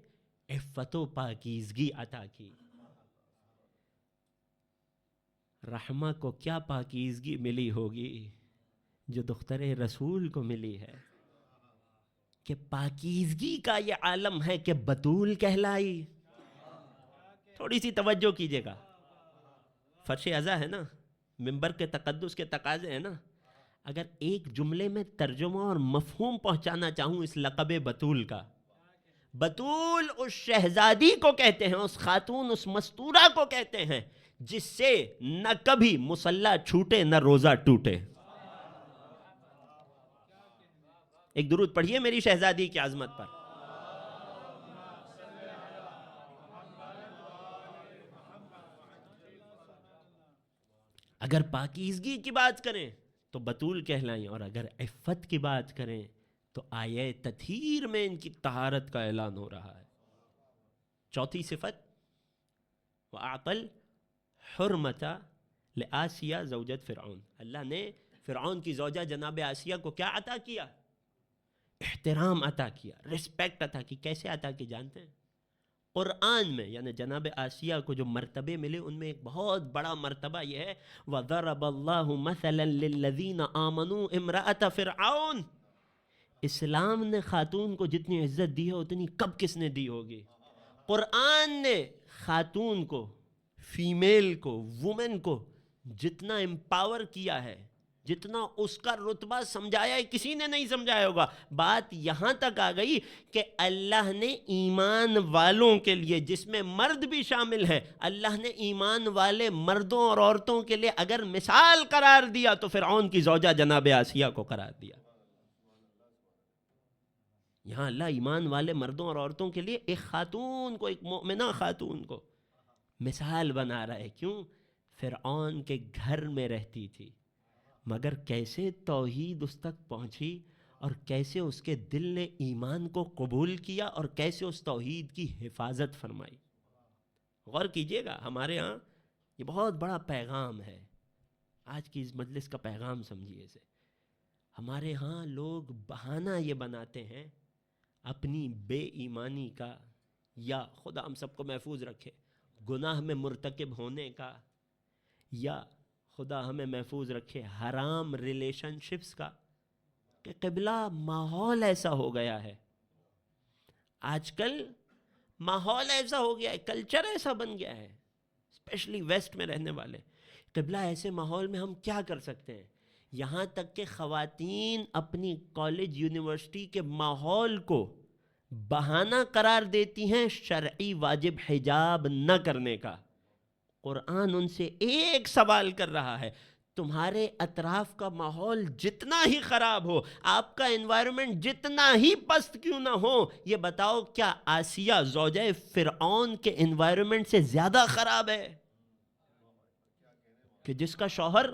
عفت و پاکیزگی عطا کی۔ رحمہ کو کیا پاکیزگی ملی ہوگی جو دختر رسول کو ملی ہے، کہ پاکیزگی کا یہ عالم ہے کہ بتول کہلائی۔ تھوڑی سی توجہ کیجئے گا، فرش ازا ہے نا، منبر کے تقدس کے تقاضے ہیں نا، اگر ایک جملے میں ترجمہ اور مفہوم پہنچانا چاہوں اس لقب بتول کا، بتول اس شہزادی کو کہتے ہیں، اس خاتون، اس مستورہ کو کہتے ہیں جس سے نہ کبھی مصلی چھوٹے نہ روزہ ٹوٹے۔ ایک درود پڑھیے میری شہزادی کی عظمت پر۔ اگر پاکیزگی کی بات کریں تو بتول کہلائیں، اور اگر عفت کی بات کریں تو آیہ تطہیر میں ان کی طہارت کا اعلان ہو رہا ہے۔ چوتھی صفت، وَأَعْطَى الْحُرْمَةَ لِآسِيَا زوجت فرعون، اللہ نے فرعون کی زوجہ جناب آسیہ کو کیا عطا کیا؟ احترام عطا کیا، رسپیکٹ عطا کی۔ کیسے عطا کی جانتے ہیں؟ قرآن میں یعنی جناب آسیہ کو جو مرتبے ملے ان میں ایک بہت بڑا مرتبہ یہ ہے، وَضَرَبَ اللَّهُ مَثَلًا لِلَّذِينَ آمَنُوا امْرَأَةَ فرعون۔ اسلام نے خاتون کو جتنی عزت دی ہے اتنی کب کس نے دی ہوگی؟ قرآن نے خاتون کو، فیمیل کو، وومن کو جتنا امپاور کیا ہے، جتنا اس کا رتبہ سمجھایا ہے، کسی نے نہیں سمجھایا ہوگا۔ بات یہاں تک آ گئی کہ اللہ نے ایمان والوں کے لیے، جس میں مرد بھی شامل ہے، اللہ نے ایمان والے مردوں اور عورتوں کے لیے اگر مثال قرار دیا تو فرعون کی زوجہ جناب آسیہ کو قرار دیا۔ یہاں اللہ ایمان والے مردوں اور عورتوں کے لیے ایک خاتون کو، ایک مومنہ خاتون کو مثال بنا رہا ہے۔ کیوں؟ فرعون کے گھر میں رہتی تھی، مگر کیسے توحید اس تک پہنچی اور کیسے اس کے دل نے ایمان کو قبول کیا اور کیسے اس توحید کی حفاظت فرمائی۔ غور کیجئے گا، ہمارے ہاں یہ بہت بڑا پیغام ہے، آج کی اس مجلس کا پیغام سمجھیے اسے۔ ہمارے ہاں لوگ بہانہ یہ بناتے ہیں اپنی بے ایمانی کا، یا خدا ہم سب کو محفوظ رکھے گناہ میں مرتکب ہونے کا، یا خدا ہمیں محفوظ رکھے حرام ریلیشن شپس کا، کہ قبلہ ماحول ایسا ہو گیا ہے، آج کل ماحول ایسا ہو گیا ہے، کلچر ایسا بن گیا ہے، اسپیشلی ویسٹ میں رہنے والے۔ قبلہ ایسے ماحول میں ہم کیا کر سکتے ہیں؟ یہاں تک کہ خواتین اپنی کالج یونیورسٹی کے ماحول کو بہانہ قرار دیتی ہیں شرعی واجب حجاب نہ کرنے کا۔ قرآن ان سے ایک سوال کر رہا ہے، تمہارے اطراف کا ماحول جتنا ہی خراب ہو، آپ کا انوائرمنٹ جتنا ہی پست کیوں نہ ہو، یہ بتاؤ کیا آسیہ زوجہ فرعون کے انوائرمنٹ سے زیادہ خراب ہے؟ کہ جس کا شوہر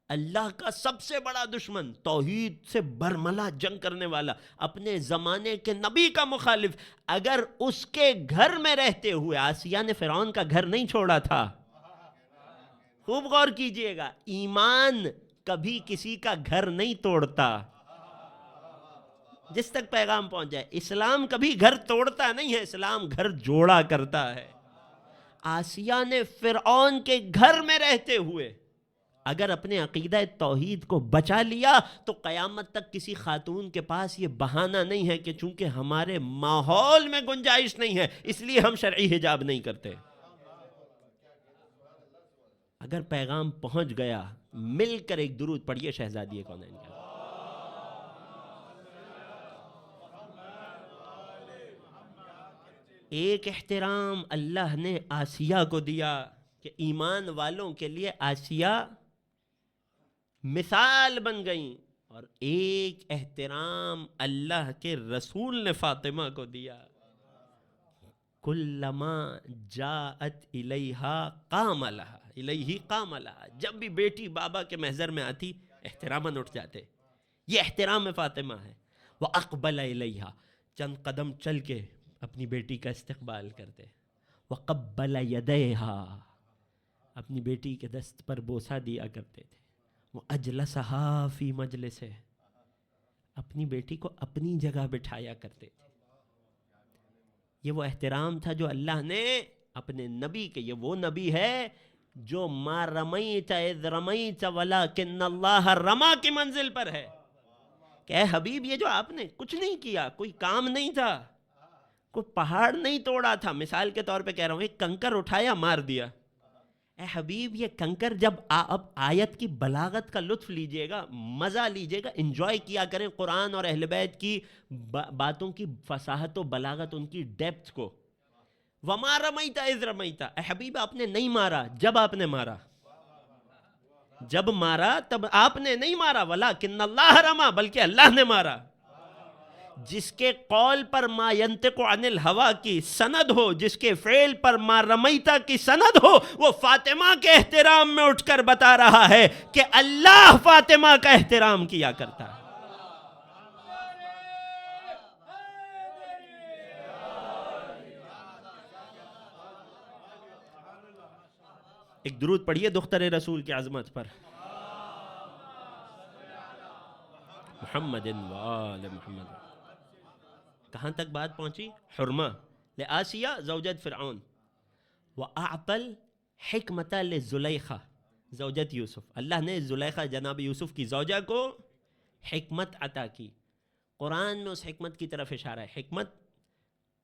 اللہ کا سب سے بڑا دشمن، توحید سے برملا جنگ کرنے والا، اپنے زمانے کے نبی کا مخالف، اگر اس کے گھر میں رہتے ہوئے، آسیہ نے فرعون کا گھر نہیں چھوڑا تھا، خوب غور کیجئے گا، ایمان کبھی کسی کا گھر نہیں توڑتا۔ جس تک پیغام پہنچ جائے، اسلام کبھی گھر توڑتا نہیں ہے، اسلام گھر جوڑا کرتا ہے۔ آسیہ نے فرعون کے گھر میں رہتے ہوئے اگر اپنے عقیدہ توحید کو بچا لیا تو قیامت تک کسی خاتون کے پاس یہ بہانہ نہیں ہے کہ چونکہ ہمارے ماحول میں گنجائش نہیں ہے اس لیے ہم شرعی حجاب نہیں کرتے۔ اگر پیغام پہنچ گیا، مل کر ایک درود پڑھیے شہزادی کونین کا۔ ایک احترام اللہ نے آسیہ کو دیا کہ ایمان والوں کے لیے آسیہ مثال بن گئیں، اور ایک احترام اللہ کے رسول نے فاطمہ کو دیا، کلما جاءت الیہا قام لہا، الیہی قام لہا، جب بھی بیٹی بابا کے محضر میں آتی احتراماً اٹھ جاتے۔ یہ احترام فاطمہ ہے۔ وَأَقْبَلَ إِلَيْهَا، چند قدم چل کے اپنی بیٹی کا استقبال کرتے۔ وقبل یدیہا، اپنی بیٹی کے دست پر بوسہ دیا کرتے تھے. واجلسہا فی مجلسہ، اپنی بیٹی کو اپنی جگہ بٹھایا کرتے تھے. یہ وہ احترام تھا جو اللہ نے اپنے نبی کے، یہ وہ نبی ہے جو ما رمیت اذ رمیت ولکن اللہ رما کی منزل پر ہے کہ اے حبیب یہ جو آپ نے کچھ نہیں کیا، کوئی کام نہیں تھا، کوئی پہاڑ نہیں توڑا تھا، مثال کے طور پہ کہہ رہا ہوں، ایک کنکر اٹھایا مار دیا. اے حبیب یہ کنکر جب اب آیت کی بلاغت کا لطف لیجئے گا، مزہ لیجئے گا، انجوائے کیا کریں قرآن اور اہل بیت کی باتوں کی فصاحت و بلاغت، ان کی ڈیپتھ کو. وما رمیت اذ رمیت، اے حبیب آپ نے نہیں مارا جب آپ نے مارا، جب مارا تب آپ نے نہیں مارا، ولکن اللہ رما، بلکہ اللہ نے مارا. جس کے قول پر ما ینطق عن الہوا کی سند ہو، جس کے فعل پر ما رمیتا کی سند ہو، وہ فاطمہ کے احترام میں اٹھ کر بتا رہا ہے کہ اللہ فاطمہ کا احترام کیا کرتا ہے. ایک درود پڑھیے دختر رسول کی عظمت پر، محمد و آل محمد. کہاں تک بات پہنچی؟ حرمہ لآسیہ زوجت فرعون، وَأَعْطَى الْحِكْمَةَ لِزُلَيْخَةَ زوجت یوسف. اللہ نے زلیخا جناب یوسف کی زوجہ کو حکمت عطا کی. قرآن میں اس حکمت کی طرف اشارہ ہے، حکمت.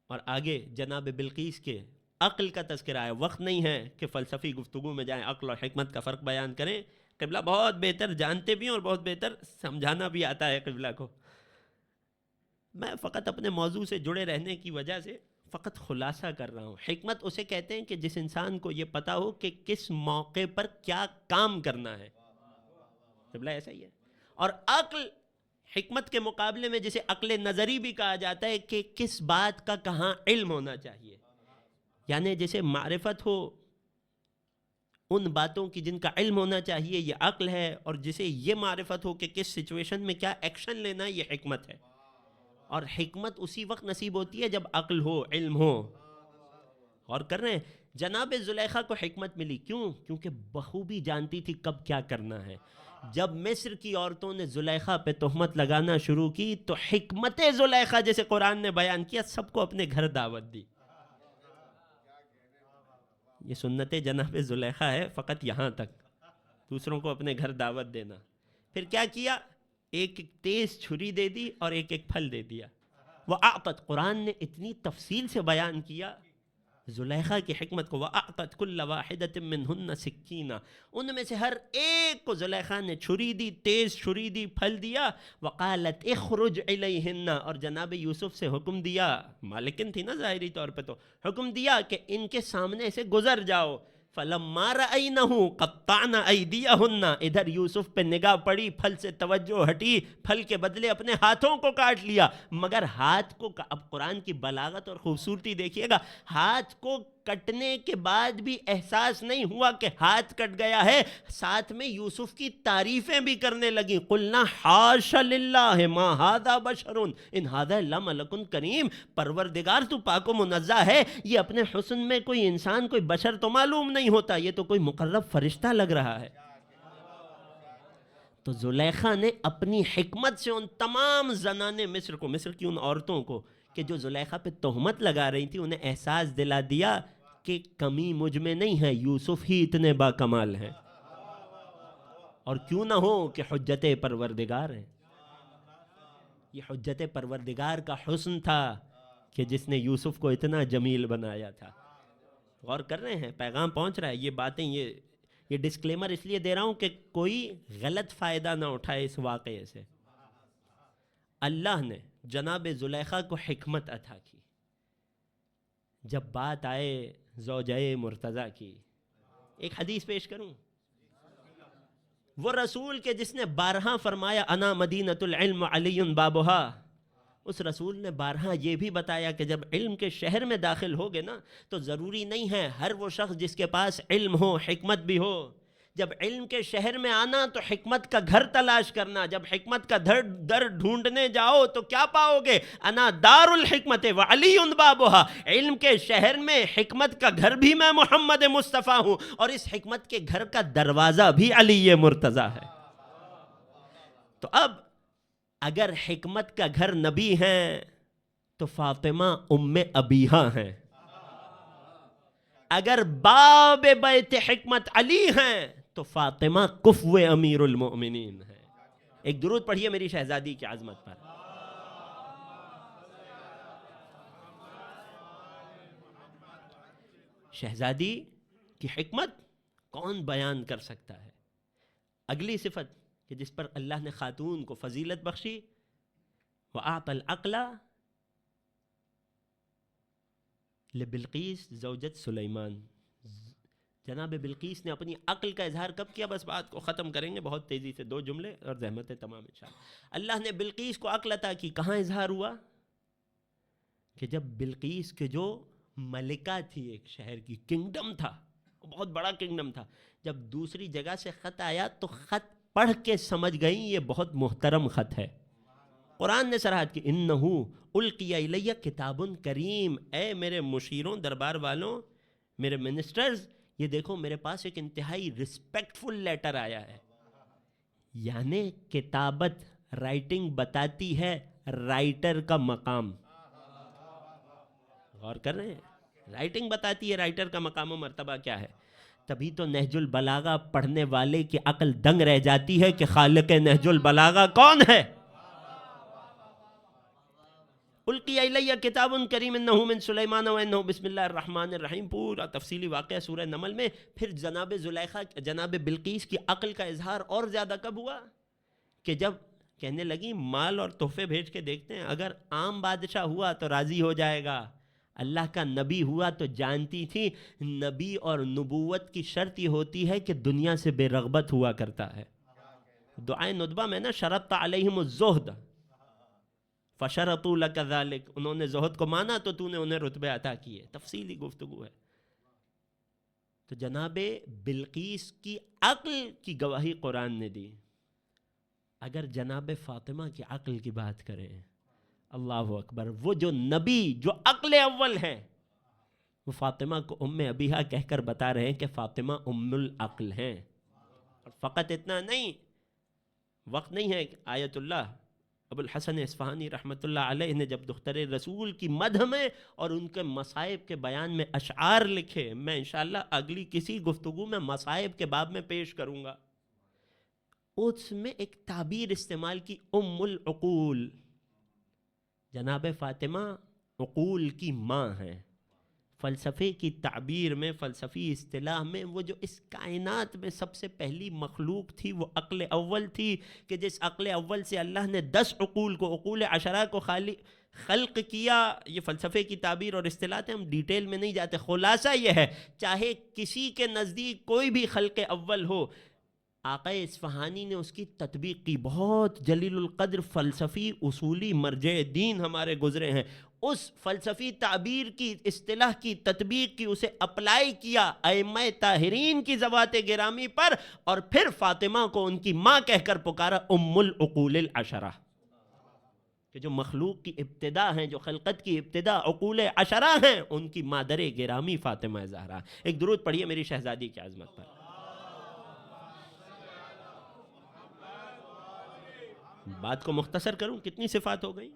اور آگے جناب بلقیس کے عقل کا تذکرہ ہے. وقت نہیں ہے کہ فلسفی گفتگو میں جائیں، عقل اور حکمت کا فرق بیان کریں. قبلہ بہت بہتر جانتے بھی ہیں اور بہت بہتر سمجھانا بھی آتا ہے قبلہ کو. میں فقط اپنے موضوع سے جڑے رہنے کی وجہ سے فقط خلاصہ کر رہا ہوں. حکمت اسے کہتے ہیں کہ جس انسان کو یہ پتا ہو کہ کس موقع پر کیا کام کرنا ہے. قبلہ ایسا ہی ہے. اور عقل حکمت کے مقابلے میں جسے عقل نظری بھی کہا جاتا ہے کہ کس بات کا کہاں علم ہونا چاہیے. یعنی جسے معرفت ہو ان باتوں کی جن کا علم ہونا چاہیے، یہ عقل ہے. اور جسے یہ معرفت ہو کہ کس سچویشن میں کیا ایکشن لینا ہے، یہ حکمت ہے. اور حکمت اسی وقت نصیب ہوتی ہے جب عقل ہو، علم ہو. اور کر رہے ہیں جناب زلیخا کو حکمت ملی. کیوں؟ کیونکہ بخوبی جانتی تھی کب کیا کرنا ہے. جب مصر کی عورتوں نے زلیخا پہ تہمت لگانا شروع کی تو حکمت زلیخا جیسے قرآن نے بیان کیا، سب کو اپنے گھر دعوت دی. یہ سنت جناب زلیخا ہے، فقط یہاں تک، دوسروں کو اپنے گھر دعوت دینا. پھر کیا کیا؟ ایک ایک تیز چھری دے دی اور ایک ایک پھل دے دیا. وَأَعْطَتْ، قرآن نے اتنی تفصیل سے بیان کیا زلیخا کی حکمت کو. وَأَعْطَتْ كُلَّ وَاحِدَةٍ مِّنْهُنَّ سِكِّينًا، ان میں سے ہر ایک کو زلیخا نے چھری دی، تیز چھری دی، پھل دیا. وَقَالَتْ اخرج إِلَيْهِنَّ، اور جناب یوسف سے حکم دیا، مالکن تھی نا ظاہری طور پہ، تو حکم دیا کہ ان کے سامنے سے گزر جاؤ. فَلَمَّا رَأَيْنَهُ قَطَّعْنَ أَيْدِيَهُنَّ، ادھر یوسف پہ نگاہ پڑی، پھل سے توجہ ہٹی، پھل کے بدلے اپنے ہاتھوں کو کاٹ لیا. مگر ہاتھ کو، اب قرآن کی بلاغت اور خوبصورتی دیکھیے گا، ہاتھ کو کٹنے کے بعد بھی احساس نہیں ہوا کہ ہاتھ کٹ گیا ہے. ساتھ میں یوسف کی تعریفیں بھی کرنے لگی. قلنا حاش للہ ما ھذا بشر ان ھذا الا ملک کریم، پروردگار تو پاک و منزہ ہے، یہ اپنے حسن میں کوئی انسان، کوئی بشر تو معلوم نہیں ہوتا، یہ تو کوئی مقرب فرشتہ لگ رہا ہے. تو زلیخا نے اپنی حکمت سے ان تمام زنان مصر کو، مصر کی ان عورتوں کو کہ جو زلیخا پہ تہمت لگا رہی تھی، انہیں احساس دلا دیا کہ کمی مجھ میں نہیں ہے، یوسف ہی اتنے با کمال ہیں. اور کیوں نہ ہو کہ حجت پروردگار ہے. یہ حجت پروردگار کا حسن تھا کہ جس نے یوسف کو اتنا جمیل بنایا تھا. غور کر رہے ہیں؟ پیغام پہنچ رہا ہے. یہ باتیں، یہ ڈسکلیمر اس لیے دے رہا ہوں کہ کوئی غلط فائدہ نہ اٹھائے اس واقعے سے. اللہ نے جناب زلیخا کو حکمت عطا کی. جب بات آئے زوجہ مرتضیٰ کی، ایک حدیث پیش کروں. وہ رسول کے جس نے بارہا فرمایا انا مدینۃ العلم علی بابہا، اس رسول نے بارہا یہ بھی بتایا کہ جب علم کے شہر میں داخل ہوگے نا، تو ضروری نہیں ہے ہر وہ شخص جس کے پاس علم ہو، حکمت بھی ہو، جب علم کے شہر میں آنا تو حکمت کا گھر تلاش کرنا، جب حکمت کا در ڈھونڈنے جاؤ تو کیا پاؤ گے؟ انا دار الحکمت وعلی بابھا، علم کے شہر میں حکمت کا گھر بھی میں محمد مصطفیٰ ہوں، اور اس حکمت کے گھر کا دروازہ بھی علی مرتضیٰ ہے۔ تو اب اگر حکمت کا گھر نبی ہیں تو فاطمہ ام ابیہا ہیں، اگر باب بیت حکمت علی ہیں تو فاطمہ کفو امیر المؤمنین ہے۔ ایک درود پڑھیے میری شہزادی کی عظمت پر۔ شہزادی کی حکمت کون بیان کر سکتا ہے؟ اگلی صفت کہ جس پر اللہ نے خاتون کو فضیلت بخشی، وَأَعْطَى الْعَقْلَ لبلقیس زوجت سلیمان، جناب بلقیس نے اپنی عقل کا اظہار کب کیا؟ بس بات کو ختم کریں گے بہت تیزی سے، 2 جملے اور زحمت تمام انشاءاللہ۔ اللہ نے بلقیس کو عقل عطا کی، کہاں اظہار ہوا؟ کہ جب بلقیس کے جو ملکہ تھی، ایک شہر کی کنگڈم تھا، بہت بڑا کنگڈم تھا، جب دوسری جگہ سے خط آیا تو خط پڑھ کے سمجھ گئیں یہ بہت محترم خط ہے۔ قرآن نے صراحت کی، انہو القی الیہ کتاب کریم، اے میرے مشیروں، دربار والوں، میرے منسٹرز، یہ دیکھو میرے پاس ایک انتہائی ریسپیکٹفل لیٹر آیا ہے۔ یعنی کتابت، رائٹنگ بتاتی ہے رائٹر کا مقام۔ غور کر رہے ہیں؟ رائٹنگ بتاتی ہے رائٹر کا مقام و مرتبہ کیا ہے۔ تبھی تو نہج البلاغہ پڑھنے والے کی عقل دنگ رہ جاتی ہے کہ خالق نہج البلاغہ کون ہے۔ القی الیہ کتاب کریم انہ من سلیمان وانہ بسم اللہ الرحمن الرحیم، پورا تفصیلی واقعہ سورہ نمل میں۔ پھر جناب زلیخا، جناب بلقیس کی عقل کا اظہار اور زیادہ کب ہوا؟ کہ جب کہنے لگی مال اور تحفے بھیج کے دیکھتے ہیں، اگر عام بادشاہ ہوا تو راضی ہو جائے گا، اللہ کا نبی ہوا تو جانتی تھی نبی اور نبوت کی شرط یہ ہوتی ہے کہ دنیا سے بے رغبت ہوا کرتا ہے۔ دعائے ندبہ میں نا، شرطت علیہم الزہد فشرطوا لک ذلک، انہوں نے زہد کو مانا تو تو نے انہیں رتبے عطا کیے، تفصیلی گفتگو ہے۔ تو جناب بلقیس کی عقل کی گواہی قرآن نے دی۔ اگر جناب فاطمہ کی عقل کی بات کریں، اللہ اکبر، وہ جو نبی جو عقل اول ہیں، وہ فاطمہ کو ام ابیہا کہہ کر بتا رہے ہیں کہ فاطمہ ام العقل ہیں۔ اور فقط اتنا نہیں، وقت نہیں ہے، آیت اللہ ابو الحسن اصفہانی رحمۃ اللہ علیہ نے جب دختر رسول کی مدح میں اور ان کے مصائب کے بیان میں اشعار لکھے، میں انشاءاللہ اگلی کسی گفتگو میں مصائب کے باب میں پیش کروں گا، اس میں ایک تعبیر استعمال کی، ام العقول۔ جناب فاطمہ عقول کی ماں ہیں۔ فلسفے کی تعبیر میں، فلسفی اصطلاح میں، وہ جو اس کائنات میں سب سے پہلی مخلوق تھی وہ عقل اول تھی، کہ جس عقل اول سے اللہ نے 10 عقول کو، عقول عشرہ کو خلق کیا۔ یہ فلسفے کی تعبیر اور اصطلاح ہے، ہم ڈیٹیل میں نہیں جاتے، خلاصہ یہ ہے چاہے کسی کے نزدیک کوئی بھی خلق اول ہو، آقا اصفہانی نے اس کی تطبیق کی۔ بہت جلیل القدر فلسفی اصولی مرجع دین ہمارے گزرے ہیں، اس فلسفی تعبیر کی، اصطلاح کی تطبیق کی، اسے اپلائی کیا ائمہ طاہرین کی ذوات گرامی پر، اور پھر فاطمہ کو ان کی ماں کہہ کر پکارا ام العقول العشرہ، کہ جو مخلوق کی ابتدا ہیں، جو خلقت کی ابتدا عقول عشرہ ہیں، ان کی مادر گرامی فاطمہ زہرا۔ ایک درود پڑھیے میری شہزادی کی عظمت پر۔ بات کو مختصر کروں، کتنی صفات ہو گئی؟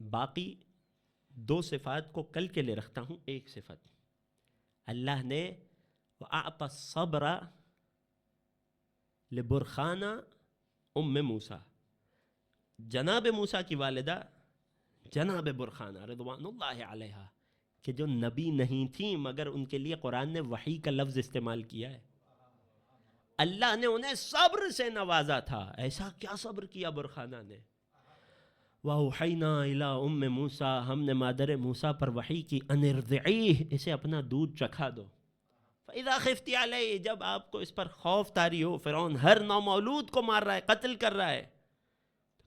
باقی 2 صفات کو کل کے لیے رکھتا ہوں۔ ایک صفت اللہ نے وَأَعْطَى الصَّبْرَ لِبُرْخَانَ ام موسیٰ، جناب موسیٰ کی والدہ جناب برخانہ رضوان اللہ علیہا، کہ جو نبی نہیں تھیں مگر ان کے لیے قرآن نے وحی کا لفظ استعمال کیا ہے۔ اللہ نے انہیں صبر سے نوازا تھا۔ ایسا کیا صبر کیا برخانہ نے؟ وَأَوْحَيْنَا إِلَىٰ أُمِّ مُوسَىٰ، ہم نے مادر موسیٰ پر وحی کی، أَنِ ارْضِعِیهِ، اسے اپنا دودھ چکھا دو۔ فَإِذَا خِفْتِ عَلَيْهِ، جب آپ کو اس پر خوف طاری ہو، فرعون ہر نومولود کو مار رہا ہے، قتل کر رہا ہے،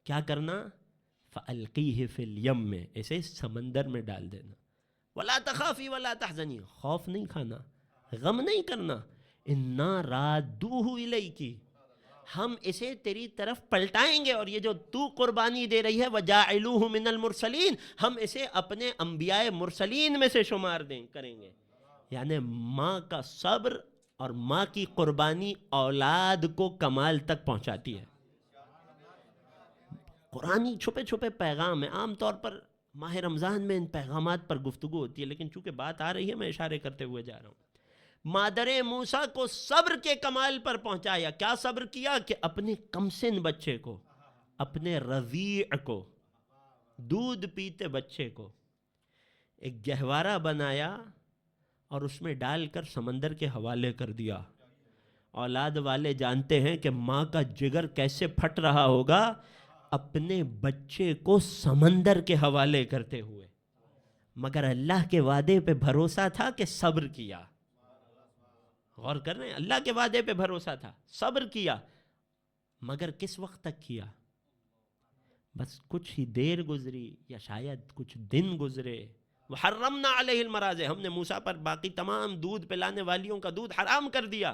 کیا کرنا؟ فَأَلْقِيهِ فِي الْيَمِّ، اسے سمندر میں ڈال دینا۔ وَلَا تَخَافِي وَلَا تَحْزَنِي، خوف نہیں کھانا، غم نہیں کرنا. انا رادوہ الیکی، ہم اسے تیری طرف پلٹائیں گے، اور یہ جو تو قربانی دے رہی ہے وجاعلوہ من المرسلین، ہم اسے اپنے انبیاء مرسلین میں سے شمار کریں گے. یعنی ماں کا صبر اور ماں کی قربانی اولاد کو کمال تک پہنچاتی ہے. قرآنی چھپے چھپے پیغام ہیں. عام طور پر ماہ رمضان میں ان پیغامات پر گفتگو ہوتی ہے، لیکن چونکہ بات آ رہی ہے میں اشارے کرتے ہوئے جا رہا ہوں. مادر موسیٰ کو صبر کے کمال پر پہنچایا. کیا صبر کیا؟ کہ اپنے کمسن بچے کو، اپنے رضیع کو، دودھ پیتے بچے کو ایک گہوارہ بنایا اور اس میں ڈال کر سمندر کے حوالے کر دیا. اولاد والے جانتے ہیں کہ ماں کا جگر کیسے پھٹ رہا ہوگا اپنے بچے کو سمندر کے حوالے کرتے ہوئے، مگر اللہ کے وعدے پہ بھروسہ تھا کہ صبر کیا. غور کر رہے ہیں، اللہ کے وعدے پہ بھروسہ تھا، صبر کیا. مگر کس وقت تک کیا؟ بس کچھ ہی دیر گزری یا شاید کچھ دن گزرے. وحرمنا علیہ المراضع، ہم نے موسیٰ پر باقی تمام دودھ پلانے والیوں کا دودھ حرام کر دیا.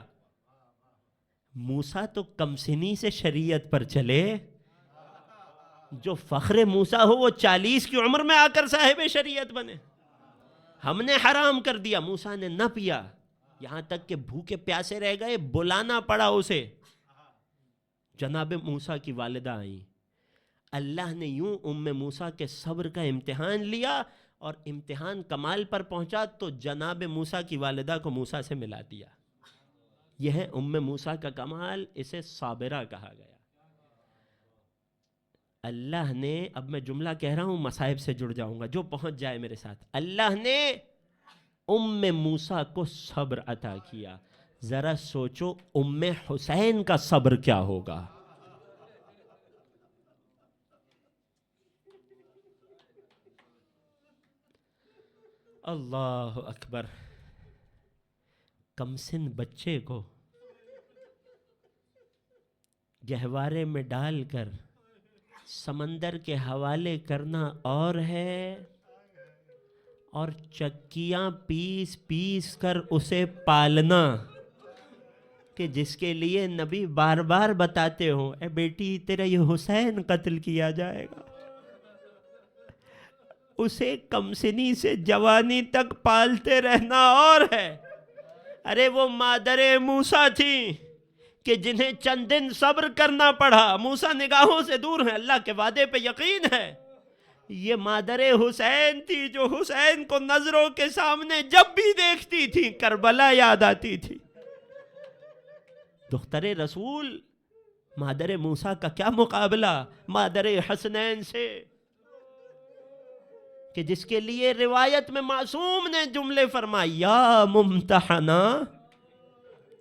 موسیٰ تو کمسنی سے شریعت پر چلے، جو فخر موسیٰ ہو وہ 40 کی عمر میں آ کر صاحب شریعت بنے. ہم نے حرام کر دیا، موسیٰ نے نہ پیا، یہاں تک کہ بھوکے پیاسے رہ گئے، بلانا پڑا اسے. جناب موسیٰ کی والدہ آئیں. اللہ نے یوں موسیٰ کے صبر کا امتحان لیا، اور امتحان کمال پر پہنچا تو جناب موسیٰ کی والدہ کو موسیٰ سے ملا دیا. یہ ہے موسیٰ کا کمال، اسے صابرہ کہا گیا. اللہ نے، اب میں جملہ کہہ رہا ہوں مصائب سے جڑ جاؤں گا، جو پہنچ جائے میرے ساتھ. اللہ نے موسیٰ کو صبر عطا کیا. ذرا سوچو حسین کا صبر کیا ہوگا. اللہ اکبر. کمسن بچے کو گہوارے میں ڈال کر سمندر کے حوالے کرنا اور ہے، اور چکیاں پیس پیس کر اسے پالنا، کہ جس کے لیے نبی بار بار بتاتے ہوں اے بیٹی تیرا یہ حسین قتل کیا جائے گا. اسے کمسنی سے جوانی تک پالتے رہنا اور ہے. ارے وہ مادر موسیٰ تھی کہ جنہیں چند دن صبر کرنا پڑا. موسیٰ نگاہوں سے دور ہیں، اللہ کے وعدے پہ یقین ہے. یہ مادر حسین تھی جو حسین کو نظروں کے سامنے جب بھی دیکھتی تھی کربلا یاد آتی تھی. دختر رسول مادر موسیٰ کا کیا مقابلہ مادر حسنین سے، کہ جس کے لیے روایت میں معصوم نے جملے فرمائی یا ممتحنہ،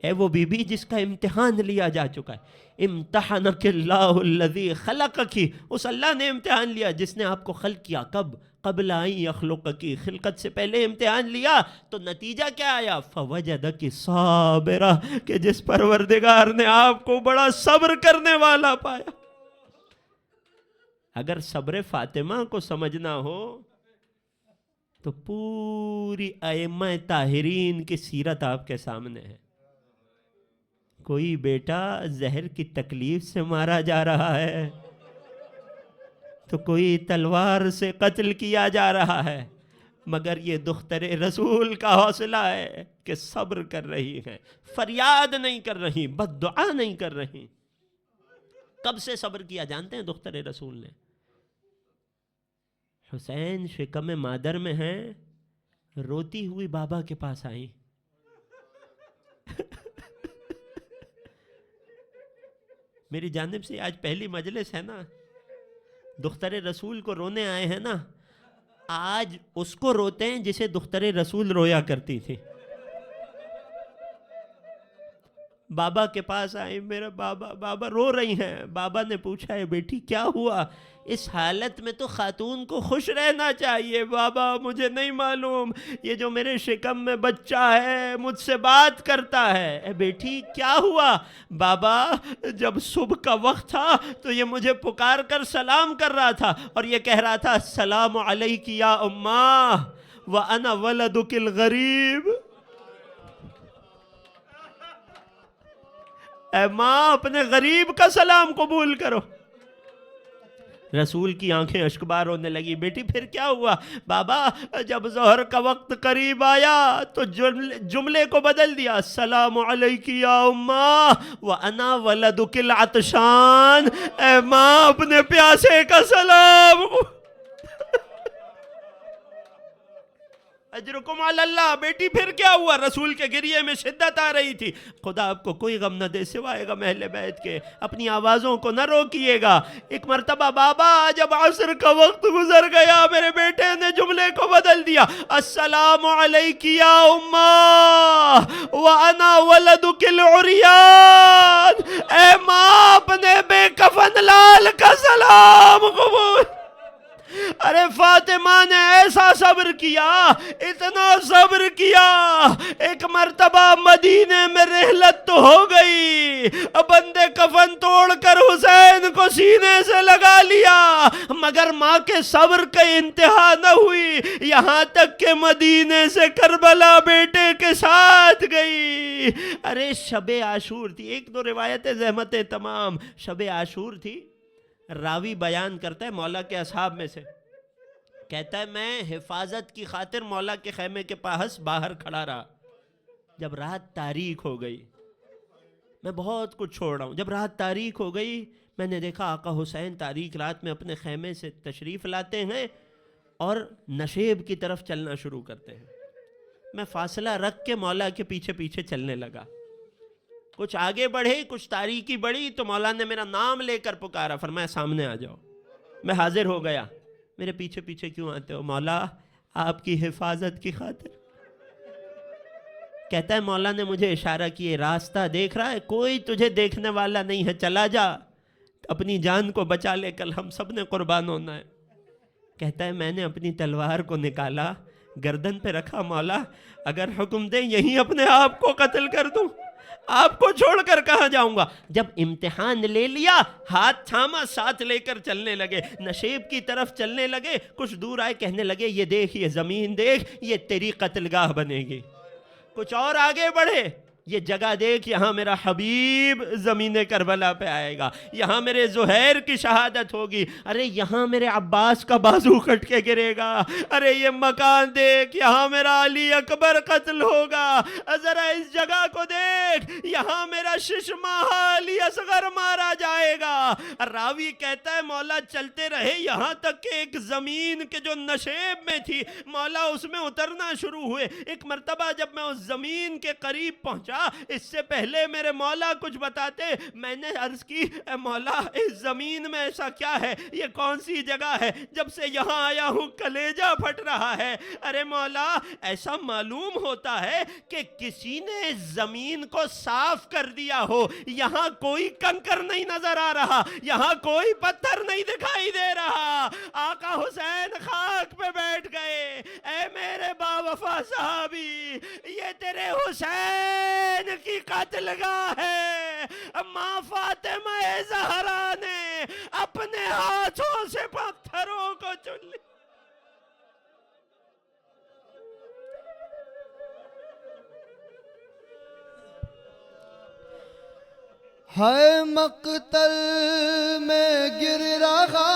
اے وہ بی بی جس کا امتحان لیا جا چکا ہے. امتحنک اللہ الذی خلقک، اس اللہ نے امتحان لیا جس نے آپ کو خلق کیا. کب؟ قبل ان یخلقک، خلقت سے پہلے امتحان لیا. تو نتیجہ کیا آیا؟ فوجدک صابرہ، کہ جس پروردگار نے آپ کو بڑا صبر کرنے والا پایا. اگر صبر فاطمہ کو سمجھنا ہو تو پوری ائمہ طاہرین کی سیرت آپ کے سامنے ہے. کوئی بیٹا زہر کی تکلیف سے مارا جا رہا ہے تو کوئی تلوار سے قتل کیا جا رہا ہے، مگر یہ دختر رسول کا حوصلہ ہے کہ صبر کر رہی ہیں، فریاد نہیں کر رہی، بد دعا نہیں کر رہی. کب سے صبر کیا جانتے ہیں دختر رسول نے؟ حسین شکم مادر میں ہیں، روتی ہوئی بابا کے پاس آئیں. میری جانب سے آج پہلی مجلس ہے نا، دختر رسول کو رونے آئے ہیں نا. آج اس کو روتے ہیں جسے دختر رسول رویا کرتی تھی. بابا کے پاس آئے، میرا بابا رو رہی ہیں. بابا نے پوچھا ہے بیٹی کیا ہوا؟ اس حالت میں تو خاتون کو خوش رہنا چاہیے. بابا مجھے نہیں معلوم، یہ جو میرے شکم میں بچہ ہے مجھ سے بات کرتا ہے. اے بیٹی کیا ہوا؟ بابا جب صبح کا وقت تھا تو یہ مجھے پکار کر سلام کر رہا تھا اور یہ کہہ رہا تھا السلام علیک یا اماں وانا ولدک الغریب. اے ماں اپنے غریب کا سلام قبول کرو۔ رسول کی آنکھیں اشکبار ہونے لگی۔ بیٹی پھر کیا ہوا؟ بابا جب ظہر کا وقت قریب آیا تو جملے کو بدل دیا، السلام علیک یا اماں وانا ولدک العطشان، اے ماں اپنے پیاسے کا سلام۔ اجرکم علی اللہ۔ بیٹی پھر کیا ہوا؟ رسول کے گریے میں شدت آ رہی تھی۔ خدا آپ کو کوئی غم نہ دے سوائے غم اہل بیت کے، اپنی آوازوں کو نہ روکیے گا۔ ایک مرتبہ بابا جب عصر کا وقت گزر گیا، میرے بیٹے نے جملے کو بدل دیا، السلام علیک یا اماں وانا ولدک العریان، اے ماں اپنے بے کفن لال کا سلام قبول۔ ارے فاطمہ نے ایسا صبر کیا، اتنا صبر کیا، ایک مرتبہ مدینے میں رحلت تو ہو گئی، بندے کفن توڑ کر حسین کو سینے سے لگا لیا، مگر ماں کے صبر کا انتہا نہ ہوئی، یہاں تک کہ مدینے سے کربلا بیٹے کے ساتھ گئی۔ ارے شب عاشور تھی، ایک دو روایتیں زحمتیں تمام، شب عاشور تھی۔ راوی بیان کرتا ہے مولا کے اصحاب میں سے، کہتا ہے میں حفاظت کی خاطر مولا کے خیمے کے پاس باہر کھڑا رہا، جب رات تاریک ہو گئی، میں بہت کچھ چھوڑ رہا ہوں، جب رات تاریک ہو گئی میں نے دیکھا آقا حسین تاریک رات میں اپنے خیمے سے تشریف لاتے ہیں اور نشیب کی طرف چلنا شروع کرتے ہیں۔ میں فاصلہ رکھ کے مولا کے پیچھے پیچھے چلنے لگا، کچھ آگے بڑھے، کچھ تاریکی بڑھی تو مولا نے میرا نام لے کر پکارا، فرمایا سامنے آ جاؤ۔ میں حاضر ہو گیا، میرے پیچھے پیچھے کیوں آتے ہو؟ مولا آپ کی حفاظت کی خاطر۔ کہتا ہے مولا نے مجھے اشارہ کیے، راستہ دیکھ رہا ہے، کوئی تجھے دیکھنے والا نہیں ہے، چلا جا، اپنی جان کو بچا لے، کل ہم سب نے قربان ہونا ہے۔ کہتا ہے میں نے اپنی تلوار کو نکالا، گردن پہ رکھا، مولا اگر حکم دیں یہیں اپنے آپ کو قتل کر دوں، آپ کو چھوڑ کر کہاں جاؤں گا؟ جب امتحان لے لیا، ہاتھ تھاما، ساتھ لے کر چلنے لگے، نشیب کی طرف چلنے لگے، کچھ دور آئے، کہنے لگے یہ دیکھ، یہ زمین دیکھ، یہ تیری قتل گاہ بنے گی۔ کچھ اور آگے بڑھے، یہ جگہ دیکھ، یہاں میرا حبیب زمین کربلا پہ آئے گا، یہاں میرے زہیر کی شہادت ہوگی، ارے یہاں میرے عباس کا بازو کٹ کے گرے گا، ارے یہ مکان دیکھ، یہاں میرا علی اکبر قتل ہوگا، ذرا اس جگہ کو دیکھ، یہاں میرا ششماہ علی اصغر مارا جائے گا۔ راوی کہتا ہے مولا چلتے رہے، یہاں تک کہ ایک زمین کے جو نشیب میں تھی، مولا اس میں اترنا شروع ہوئے۔ ایک مرتبہ جب میں اس زمین کے قریب پہنچا، اس سے پہلے میرے مولا کچھ بتاتے، میں نے عرض کی اے مولا اس زمین میں ایسا کیا ہے، یہ کون سی جگہ ہے، جب سے یہاں آیا ہوں کلیجہ پھٹ رہا ہے۔ ارے مولا ایسا معلوم ہوتا ہے کہ کسی نے زمین کو صاف کر دیا ہو، یہاں کوئی کنکر نہیں نظر آ رہا، یہاں کوئی پتھر نہیں دکھائی دے رہا۔ آقا حسین خاک پہ بیٹھ گئے، اے میرے باوفا صحابی، یہ تیرے حسین کی قتل گاہ ہے۔ ماں فاطمہ زہرا نے اپنے ہاتھوں سے پتھروں کو چن لیا۔ ہے مقتل میں گر رہا